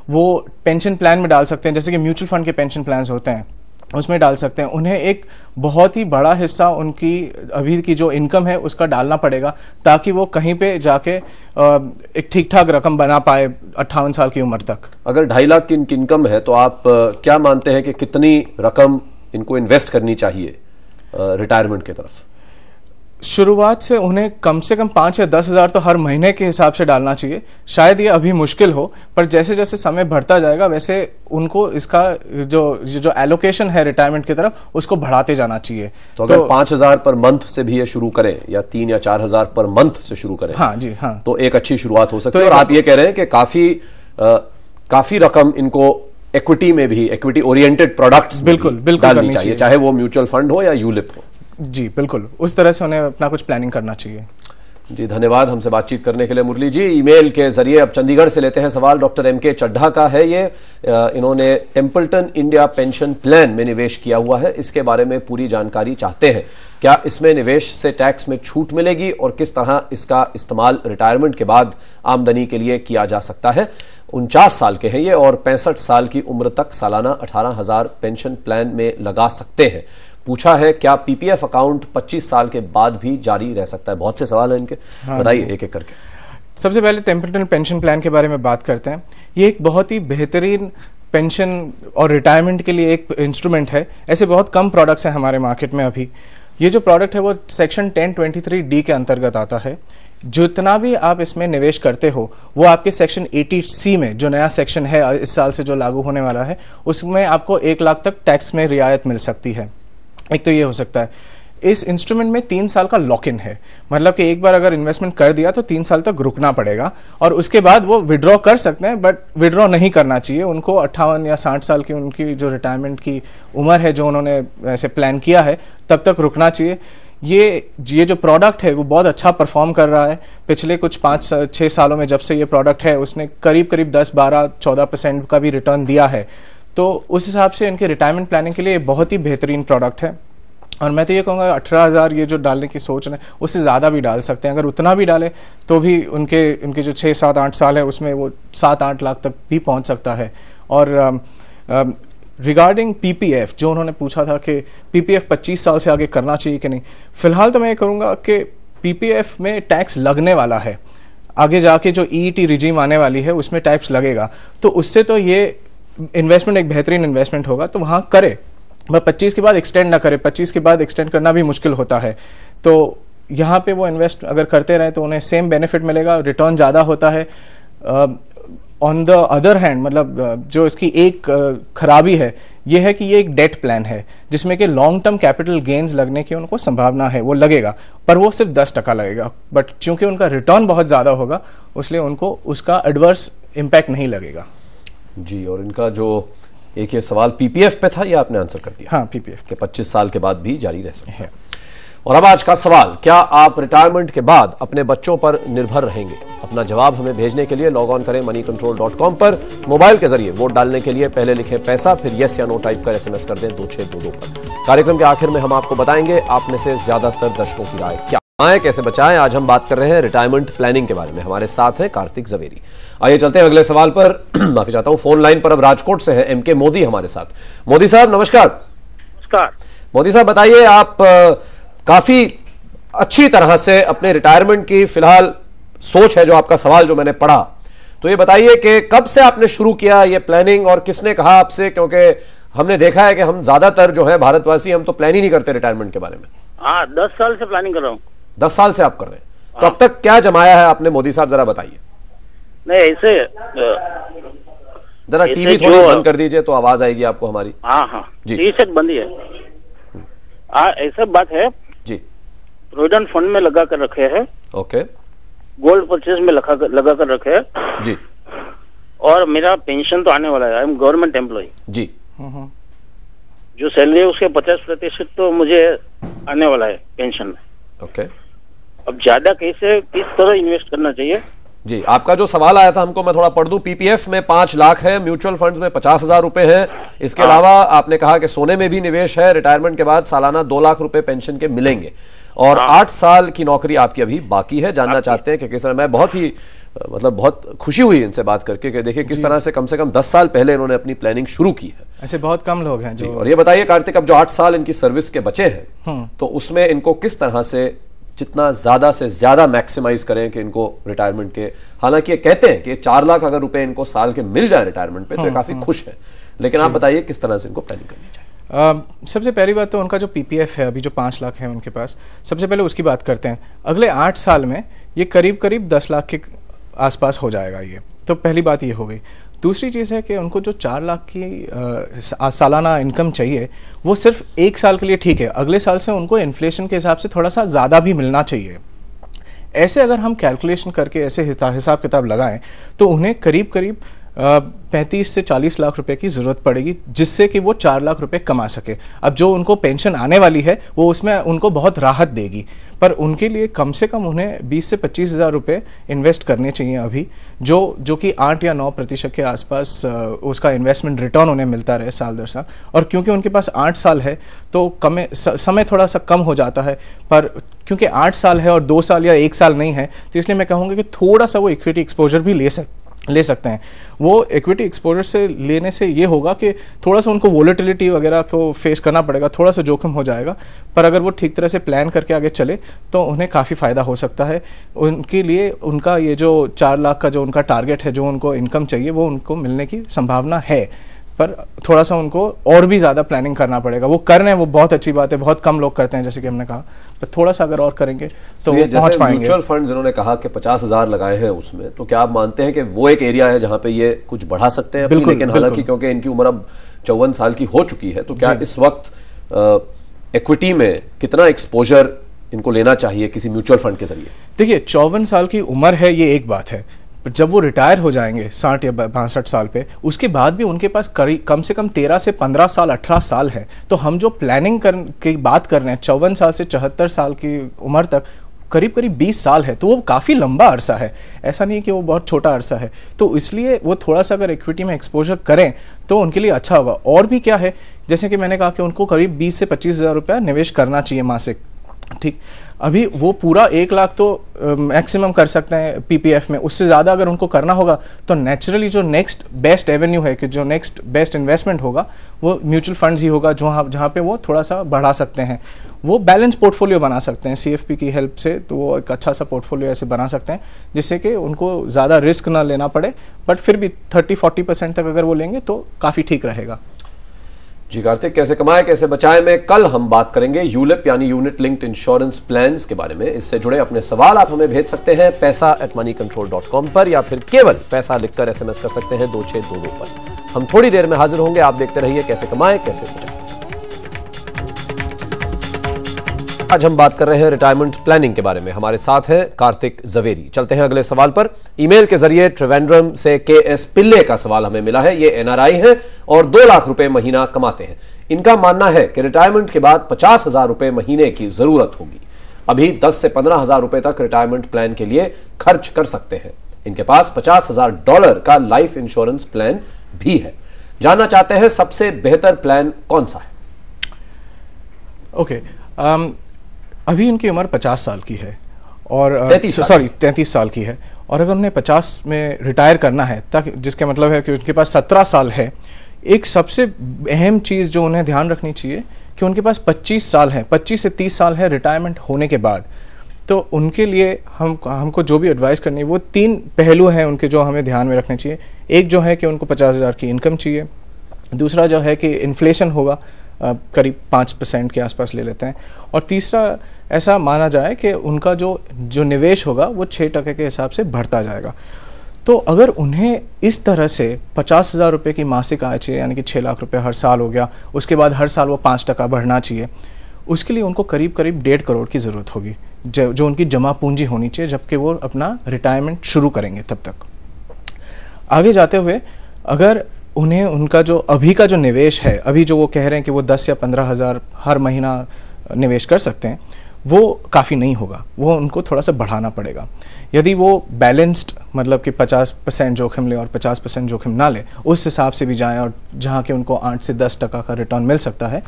Speaker 2: वो पेंशन प्लान में डाल सकते हैं, जैसे कि म्यूचुअल फंड के पेंशन प्लान्स होते हैं उसमें डाल सकते हैं। उन्हें एक बहुत ही बड़ा हिस्सा उनकी अभी की जो इनकम है उसका डालना पड़ेगा, ताकि वो कहीं पे जाके एक ठीक ठाक रकम बना पाए 58 साल की उम्र तक।
Speaker 1: अगर 2.5 लाख की इनकी इनकम है तो आप क्या मानते हैं कि कितनी रकम इनको इन्वेस्ट करनी चाहिए रिटायरमेंट की तरफ?
Speaker 2: शुरुआत से उन्हें कम से कम 5 या 10 हज़ार तो हर महीने के हिसाब से डालना चाहिए। शायद ये अभी मुश्किल हो, पर जैसे जैसे समय बढ़ता जाएगा वैसे उनको इसका जो एलोकेशन है रिटायरमेंट की तरफ उसको बढ़ाते जाना चाहिए।
Speaker 1: तो अगर 5,000 पर मंथ से भी ये शुरू करें या 3 या 4 हज़ार पर मंथ से शुरू करें,
Speaker 2: हाँ जी, हाँ,
Speaker 1: तो एक अच्छी शुरुआत हो सकती है। और आप ये कह रहे हैं कि काफी रकम इनको इक्विटी में भी, इक्विटी ओरिएंटेड प्रोडक्ट्स
Speaker 2: बिल्कुल
Speaker 1: डालनी चाहिए, चाहे वो म्यूचुअल फंड हो या यूलिप हो।
Speaker 2: जी बिल्कुल, उस तरह से उन्हें अपना कुछ प्लानिंग करना चाहिए।
Speaker 1: जी धन्यवाद हमसे बातचीत करने के लिए मुरली जी। ईमेल के जरिए अब चंडीगढ़ से लेते हैं सवाल। डॉक्टर MK चड्ढा का है ये। इन्होंने टेम्पल्टन इंडिया पेंशन प्लान में निवेश किया हुआ है, इसके बारे में पूरी जानकारी चाहते हैं। क्या इसमें निवेश से टैक्स में छूट मिलेगी और किस तरह इसका इस्तेमाल रिटायरमेंट के बाद आमदनी के लिए किया जा सकता है? 49 साल के हैं ये और 65 साल की उम्र तक सालाना 18,000 पेंशन प्लान में लगा सकते हैं। पूछा है क्या PPF अकाउंट 25 साल के बाद भी जारी रह सकता है? बहुत से सवाल हैं इनके, बताइए एक एक करके।
Speaker 2: सबसे पहले टेम्पल्टन पेंशन प्लान के बारे में बात करते हैं। ये एक बहुत ही बेहतरीन पेंशन और रिटायरमेंट के लिए एक इंस्ट्रूमेंट है। ऐसे बहुत कम प्रोडक्ट्स हैं हमारे मार्केट में अभी। ये जो प्रोडक्ट है वो सेक्शन 1023D के अंतर्गत आता है। जितना भी आप इसमें निवेश करते हो वो आपके सेक्शन 80C में, जो नया सेक्शन है इस साल से जो लागू होने वाला है, उसमें आपको 1 लाख तक टैक्स में रियायत मिल सकती है। एक तो ये हो सकता है। इस इंस्ट्रूमेंट में 3 साल का लॉक इन है, मतलब कि एक बार अगर इन्वेस्टमेंट कर दिया तो 3 साल तक रुकना पड़ेगा और उसके बाद वो विड्रॉ कर सकते हैं, बट विड्रॉ नहीं करना चाहिए उनको। 58 या 60 साल की उनकी जो रिटायरमेंट की उम्र है, जो उन्होंने ऐसे प्लान किया है, तब तक रुकना चाहिए। ये जो प्रोडक्ट है वो बहुत अच्छा परफॉर्म कर रहा है। पिछले कुछ 5-6 सालों में जब से ये प्रोडक्ट है उसने करीब 10-12-14% का भी रिटर्न दिया है। तो उस हिसाब से इनके रिटायरमेंट प्लानिंग के लिए बहुत ही बेहतरीन प्रोडक्ट है। और मैं तो ये कहूँगा 18,000 ये जो डालने की सोच है उससे ज़्यादा भी डाल सकते हैं। अगर उतना भी डाले तो भी उनके जो 6-7-8 साल है उसमें वो 7-8 लाख तक भी पहुँच सकता है। और रिगार्डिंग PPF जो उन्होंने पूछा था कि PPF 25 साल से आगे करना चाहिए कि नहीं, फिलहाल तो मैं ये करूँगा कि PPF में टैक्स लगने वाला है। आगे जाके जो EET रिजीम आने वाली है उसमें टैक्स लगेगा, तो उससे तो ये इन्वेस्टमेंट एक बेहतरीन इन्वेस्टमेंट होगा, तो वहाँ करे। वह 25 के बाद एक्सटेंड ना करे, 25 के बाद एक्सटेंड करना भी मुश्किल होता है। तो यहाँ पे वो इन्वेस्ट अगर करते रहे तो उन्हें सेम बेनिफिट मिलेगा, रिटर्न ज़्यादा होता है। ऑन द अदर हैंड, मतलब जो इसकी एक खराबी है ये है कि ये एक डेट प्लान है जिसमें कि लॉन्ग टर्म कैपिटल गेन्स लगने की उनको संभावना है, वो लगेगा, पर वो सिर्फ 10% लगेगा। बट चूंकि उनका रिटर्न बहुत ज़्यादा होगा इसलिए उनको उसका एडवर्स इम्पैक्ट नहीं लगेगा।
Speaker 1: जी, और इनका जो एक ये सवाल PPF पे था ये आपने आंसर कर दिया।
Speaker 2: हाँ, PPF
Speaker 1: के 25 साल के बाद भी जारी रह सकता है। और अब आज का सवाल, क्या आप रिटायरमेंट के बाद अपने बच्चों पर निर्भर रहेंगे? अपना जवाब हमें भेजने के लिए लॉग ऑन करें moneycontrol.com पर। मोबाइल के जरिए वोट डालने के लिए पहले लिखें पैसा, फिर यस या नो टाइप कर SMS कर दें 2622 पर। कार्यक्रम के आखिर में हम आपको बताएंगे आप में से ज्यादातर दर्शकों की राय क्या है, कैसे बचाएं। आज हम बात कर रहे हैं रिटायरमेंट प्लानिंग के बारे में। हमारे साथ है कार्तिक जवेरी। आइए चलते हैं अगले सवाल पर। माफी चाहता हूं, फोन लाइन पर अब राजकोट से है MK मोदी हमारे साथ। मोदी साहब नमस्कार।
Speaker 10: नमस्कार
Speaker 1: मोदी साहब, बताइए, आप काफी अच्छी तरह से अपने रिटायरमेंट की फिलहाल सोच है, जो आपका सवाल जो मैंने पढ़ा, तो ये बताइए कि कब से आपने शुरू किया ये प्लानिंग और किसने कहा आपसे? क्योंकि हमने देखा है कि हम ज्यादातर जो है भारतवासी, हम तो प्लान ही नहीं करते रिटायरमेंट के बारे में।
Speaker 10: हाँ, 10 साल से प्लानिंग कर रहा हूँ।
Speaker 1: 10 साल से आप कर रहे हैं, तो अब तक क्या जमाया है आपने मोदी साहब, जरा बताइए।
Speaker 10: नहीं, ऐसे
Speaker 1: जरा टीवी थोड़ी बंद कर दीजिए तो आवाज आएगी आपको हमारी।
Speaker 10: हाँ जी, टी-शर्ट बंद ही है। ऐसा बात है
Speaker 1: जी,
Speaker 10: प्रोविडेंट फंड में लगा कर रखे हैं।
Speaker 1: ओके।
Speaker 10: गोल्ड परचेज में लगा कर रखे हैं
Speaker 1: जी।
Speaker 10: और मेरा पेंशन तो आने वाला है। आई एम गवर्नमेंट एम्प्लॉय
Speaker 1: जी।
Speaker 10: जो सैलरी है उसके 50% तो मुझे आने वाला है पेंशन में।
Speaker 1: ओके।
Speaker 10: अब ज्यादा किस तरह इन्वेस्ट करना चाहिए?
Speaker 1: जी, आपका जो सवाल आया था हमको मैं थोड़ा पढ़ दूं। PPF में 5 लाख है, म्यूचुअल फंड्स में 50,000 रुपए है। इसके अलावा आपने कहा कि सोने में भी निवेश है। रिटायरमेंट के बाद सालाना 2 लाख रुपए पेंशन के मिलेंगे और 8 साल की नौकरी आपकी अभी बाकी है। जानना चाहते हैं कि किस तरह, मैं बहुत ही मतलब बहुत खुशी हुई इनसे बात करके कि देखिए किस तरह से कम 10 साल पहले इन्होंने अपनी प्लानिंग शुरू की है।
Speaker 2: ऐसे बहुत कम लोग हैं जो।
Speaker 1: और ये बताइए कार्तिक, अब जो 8 साल इनकी सर्विस के बचे हैं तो उसमें इनको किस तरह से जितना ज्यादा से ज्यादा मैक्सिमाइज करें कि इनको रिटायरमेंट के, हालांकि ये कहते हैं कि 4 लाख अगर रुपए इनको साल के मिल जाए रिटायरमेंट पे तो ये काफी खुश है, लेकिन आप बताइए किस तरह से इनको प्लानिंग करनी चाहिए।
Speaker 2: सबसे पहली बात तो उनका जो पीपीएफ है अभी जो 5 लाख है उनके पास, सबसे पहले उसकी बात करते हैं। अगले 8 साल में ये करीब 10 लाख के आसपास हो जाएगा ये, तो पहली बात ये हो गई। दूसरी चीज़ है कि उनको जो 4 लाख की सालाना इनकम चाहिए वो सिर्फ 1 साल के लिए ठीक है, अगले साल से उनको इन्फ्लेशन के हिसाब से थोड़ा सा ज़्यादा भी मिलना चाहिए। ऐसे अगर हम कैलकुलेशन करके ऐसे हिसाब किताब लगाएं तो उन्हें करीब 35 से 40 लाख रुपए की ज़रूरत पड़ेगी, जिससे कि वो 4 लाख रुपए कमा सके। अब जो उनको पेंशन आने वाली है वो उसमें उनको बहुत राहत देगी, पर उनके लिए कम से कम उन्हें 20 से 25 हज़ार रुपये इन्वेस्ट करने चाहिए अभी, जो कि 8 या 9% के आसपास उसका इन्वेस्टमेंट रिटर्न उन्हें मिलता रहे साल दर साल। और क्योंकि उनके पास 8 साल है तो समय थोड़ा सा कम हो जाता है, पर क्योंकि 8 साल है और 2 साल या 1 साल नहीं है, तो इसलिए मैं कहूँगा कि थोड़ा सा वो इक्विटी एक्सपोजर भी ले सकते हैं। वो इक्विटी एक्सपोजर से लेने से ये होगा कि थोड़ा सा उनको वोलेटिलिटी वगैरह को फेस करना पड़ेगा, थोड़ा सा जोखिम हो जाएगा, पर अगर वो ठीक तरह से प्लान करके आगे चले तो उन्हें काफ़ी फ़ायदा हो सकता है। उनके लिए उनका ये जो 4 लाख का जो उनका टारगेट है, जो उनको इनकम चाहिए, वो उनको मिलने की संभावना है, पर थोड़ा सा उनको और भी ज़्यादा प्लानिंग करना पड़ेगा। वो कर रहे हैं, वो बहुत अच्छी बात है, बहुत कम लोग करते हैं जैसे कि हमने कहा, पर थोड़ा सा अगर और करेंगे तो वो पहुंच पाएंगे।
Speaker 1: म्यूचुअल फंड्स इन्होंने कहा कि 50,000 लगाए हैं उसमें, तो क्या आप मानते हैं कि वो एक एरिया है जहां पे ये कुछ बढ़ा सकते हैं?
Speaker 2: बिल्कुल,
Speaker 1: लेकिन हालांकि क्योंकि इनकी उम्र अब 54 साल की हो चुकी है, तो क्या इस वक्त इक्विटी में कितना एक्सपोजर इनको लेना चाहिए किसी म्यूचुअल फंड के जरिए?
Speaker 2: देखिए 54 साल की उम्र है ये एक बात है, जब वो रिटायर हो जाएंगे 60 या 62 साल पे, उसके बाद भी उनके पास कम से कम 13 से 15 साल 18 साल है। तो हम जो प्लानिंग की बात कर रहे हैं 54 साल से 74 साल की उम्र तक करीब 20 साल है, तो वो काफ़ी लंबा अरसा है, ऐसा नहीं है कि वो बहुत छोटा अरसा है। तो इसलिए वो थोड़ा सा अगर इक्विटी में एक्सपोजर करें तो उनके लिए अच्छा होगा। और भी क्या है, जैसे कि मैंने कहा कि उनको करीब 20 से 25 हज़ार रुपया निवेश करना चाहिए मासिक, ठीक। अभी वो पूरा 1 लाख तो मैक्सिमम कर सकते हैं पीपीएफ में, उससे ज़्यादा अगर उनको करना होगा तो नेचुरली जो नेक्स्ट बेस्ट एवेन्यू है, कि जो नेक्स्ट बेस्ट इन्वेस्टमेंट होगा वो म्यूचुअल फंड्स ही होगा, जहाँ पे वो थोड़ा सा बढ़ा सकते हैं। वो बैलेंस पोर्टफोलियो बना सकते हैं सीएफपी की हेल्प से, तो वो एक अच्छा सा पोर्टफोलियो ऐसे बना सकते हैं जिससे कि उनको ज़्यादा रिस्क ना लेना पड़े, बट फिर भी 30-40% तक अगर वो लेंगे तो काफ़ी ठीक रहेगा।
Speaker 1: जी कार्तिक, कैसे कमाएं कैसे बचाएं में कल हम बात करेंगे यूलिप यानी यूनिट लिंक्ड इंश्योरेंस प्लान्स के बारे में। इससे जुड़े अपने सवाल आप हमें भेज सकते हैं paisa@moneycontrol.com पर, या फिर केवल पैसा लिखकर एसएमएस कर सकते हैं 2622 पर। हम थोड़ी देर में हाजिर होंगे, आप देखते रहिए कैसे कमाएं कैसे बचाएं। आज हम बात कर रहे हैं रिटायरमेंट प्लानिंग के बारे में। हमारे साथ हैं कार्तिक जवेरी। चलते हैं अगले सवाल पर। ईमेल के जरिए त्रिवेंद्रम से KS पिल्ले का सवाल हमें मिला है। ये NRI है और 2 लाख रुपए महीना कमाते हैं। इनका मानना है कि रिटायरमेंट के बाद 50,000 रुपए महीने की जरूरत होगी। अभी 10 से 15,000 रुपए तक रिटायरमेंट प्लान के लिए खर्च कर सकते हैं। इनके पास $50,000 का लाइफ इंश्योरेंस प्लान भी है। जानना चाहते हैं सबसे बेहतर प्लान कौन सा है।
Speaker 2: ओके, अभी उनकी उम्र 50 साल की है और 33 साल की है, और अगर उन्हें 50 में रिटायर करना है तक, जिसके मतलब है कि उनके पास 17 साल है। एक सबसे अहम चीज़ जो उन्हें ध्यान रखनी चाहिए कि उनके पास 25 साल है, 25 से 30 साल है रिटायरमेंट होने के बाद। तो उनके लिए हमको जो भी एडवाइस करनी है वो 3 पहलू हैं उनके जो हमें ध्यान में रखने चाहिए। एक जो है कि उनको 50,000 की इनकम चाहिए, दूसरा जो है कि इन्फ्लेशन होगा करीब 5% के आसपास ले लेते हैं, और तीसरा ऐसा माना जाए कि उनका जो निवेश होगा वो 6% के हिसाब से बढ़ता जाएगा। तो अगर उन्हें इस तरह से 50,000 रुपये की मासिक आय चाहिए, यानी कि 6 लाख रुपये हर साल हो गया, उसके बाद हर साल वो 5% बढ़ना चाहिए, उसके लिए उनको करीब 1.5 करोड़ की ज़रूरत होगी, जो उनकी जमा पूंजी होनी चाहिए जबकि वो अपना रिटायरमेंट शुरू करेंगे। तब तक आगे जाते हुए अगर उन्हें उनका जो अभी का जो निवेश है, अभी जो वो कह रहे हैं कि वो 10 या 15,000 हर महीना निवेश कर सकते हैं, वो काफ़ी नहीं होगा, वो उनको थोड़ा सा बढ़ाना पड़ेगा। यदि वो बैलेंस्ड मतलब कि 50% जोखिम ले और 50% जोखिम ना ले, उस हिसाब से भी जाएं, और जहाँ के उनको 8 से 10% का रिटर्न मिल सकता है,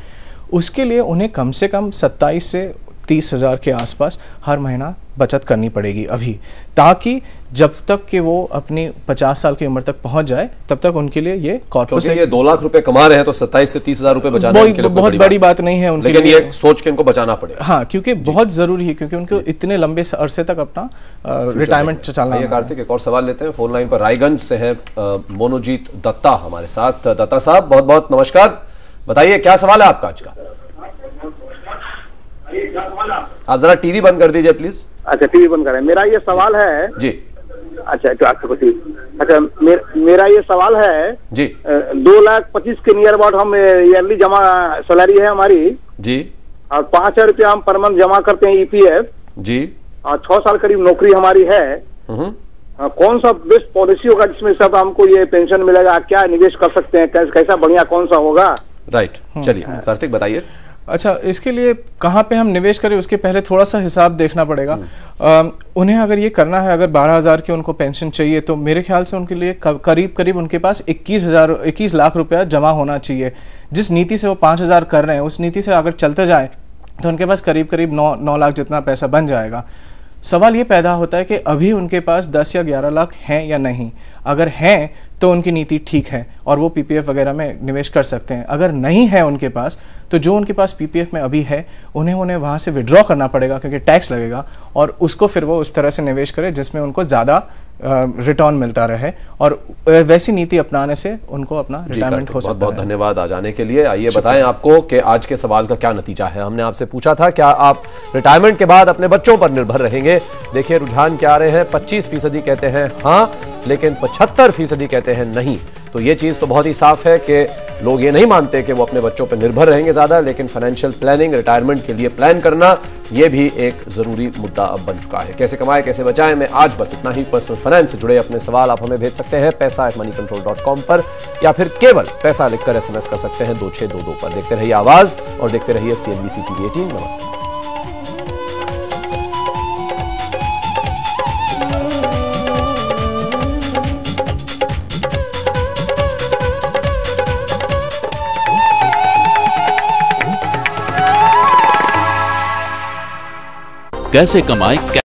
Speaker 2: उसके लिए उन्हें कम से कम 27 से 30,000 के आसपास हर महीना बचत करनी पड़ेगी अभी, ताकि जब तक कि वो अपनी 50 साल की उम्र तक पहुंच जाए तब तक उनके लिए ये कॉर्पस
Speaker 1: ये 2 लाख रुपए कमा रहे हैं तो 27 से 30,000 रुपए बचाना उनके लिए
Speaker 2: बहुत बड़ी बात नहीं है उनके
Speaker 1: लेकिन
Speaker 2: लिए,
Speaker 1: ये सोच के इनको बचाना पड़ेगा।
Speaker 2: हाँ, क्योंकि बहुत जरूरी है, क्योंकि उनको इतने लंबे अरसे तक अपना रिटायरमेंट चलना है।
Speaker 1: कार्तिक, एक और सवाल लेते हैं। फोन लाइन पर रायगंज से है मोनोजीत दत्ता हमारे साथ। दत्ता साहब बहुत बहुत नमस्कार, बताइए क्या सवाल है आपका आज का? आप जरा टीवी बंद कर दीजिए प्लीज।
Speaker 10: अच्छा, टीवी बंद करें। मेरा ये सवाल है
Speaker 1: जी।
Speaker 10: अच्छा, मेरा ये सवाल है
Speaker 1: जी।
Speaker 10: 2,25,000 के नियर अबाउट हम ईयरली जमा सैलरी है हमारी
Speaker 1: जी,
Speaker 10: और 5,000 रुपया हम पर मंथ जमा करते हैं EPF
Speaker 1: जी,
Speaker 10: और 6 साल करीब नौकरी हमारी है। कौन सा बेस्ट पॉलिसी होगा जिसमें सब हमको ये पेंशन मिलेगा? क्या निवेश कर सकते हैं? कैसा बढ़िया कौन सा होगा?
Speaker 1: राइट, चलिए कार्तिक बताइए।
Speaker 2: अच्छा, इसके लिए कहाँ पे हम निवेश करें उसके पहले थोड़ा सा हिसाब देखना पड़ेगा। उन्हें अगर ये करना है, अगर 12,000 की उनको पेंशन चाहिए तो मेरे ख्याल से उनके लिए करीब उनके पास 21 लाख रुपया जमा होना चाहिए। जिस नीति से वो 5,000 कर रहे हैं उस नीति से अगर चलते जाए तो उनके पास करीब 9 लाख जितना पैसा बन जाएगा। सवाल ये पैदा होता है कि अभी उनके पास 10 या 11 लाख हैं या नहीं। अगर हैं तो उनकी नीति ठीक है और वो PPF वगैरह में निवेश कर सकते हैं। अगर नहीं है उनके पास तो जो उनके पास PPF में अभी है उन्हें वहाँ से विड्रॉ करना पड़ेगा, क्योंकि टैक्स लगेगा, और उसको फिर वो उस तरह से निवेश करें जिसमें उनको ज़्यादा रिटर्न मिलता रहे, और वैसी नीति अपनाने से उनको अपना रिटायरमेंट हो सकता है।
Speaker 1: बहुत धन्यवाद आ जाने के लिए। आइए बताएं आपको कि आज के सवाल का क्या नतीजा है। हमने आपसे पूछा था क्या आप रिटायरमेंट के बाद अपने बच्चों पर निर्भर रहेंगे। देखिए रुझान क्या आ रहे हैं। 25% कहते हैं हाँ, लेकिन 75% कहते हैं नहीं। तो ये चीज तो बहुत ही साफ है कि लोग ये नहीं मानते कि वो अपने बच्चों पर निर्भर रहेंगे ज्यादा, लेकिन फाइनेंशियल प्लानिंग, रिटायरमेंट के लिए प्लान करना, ये भी एक जरूरी मुद्दा अब बन चुका है। कैसे कमाएं, कैसे बचाएं, मैं आज बस इतना ही। पर्सनल फाइनेंस से जुड़े अपने सवाल आप हमें भेज सकते हैं paisa@moneycontrol.com पर, या फिर केवल पैसा लिखकर SMS कर सकते हैं 2622 पर। देखते रहिए आवाज और देखते रहिए CNBC TV 18। नमस्कार।
Speaker 9: कैसे कमाएं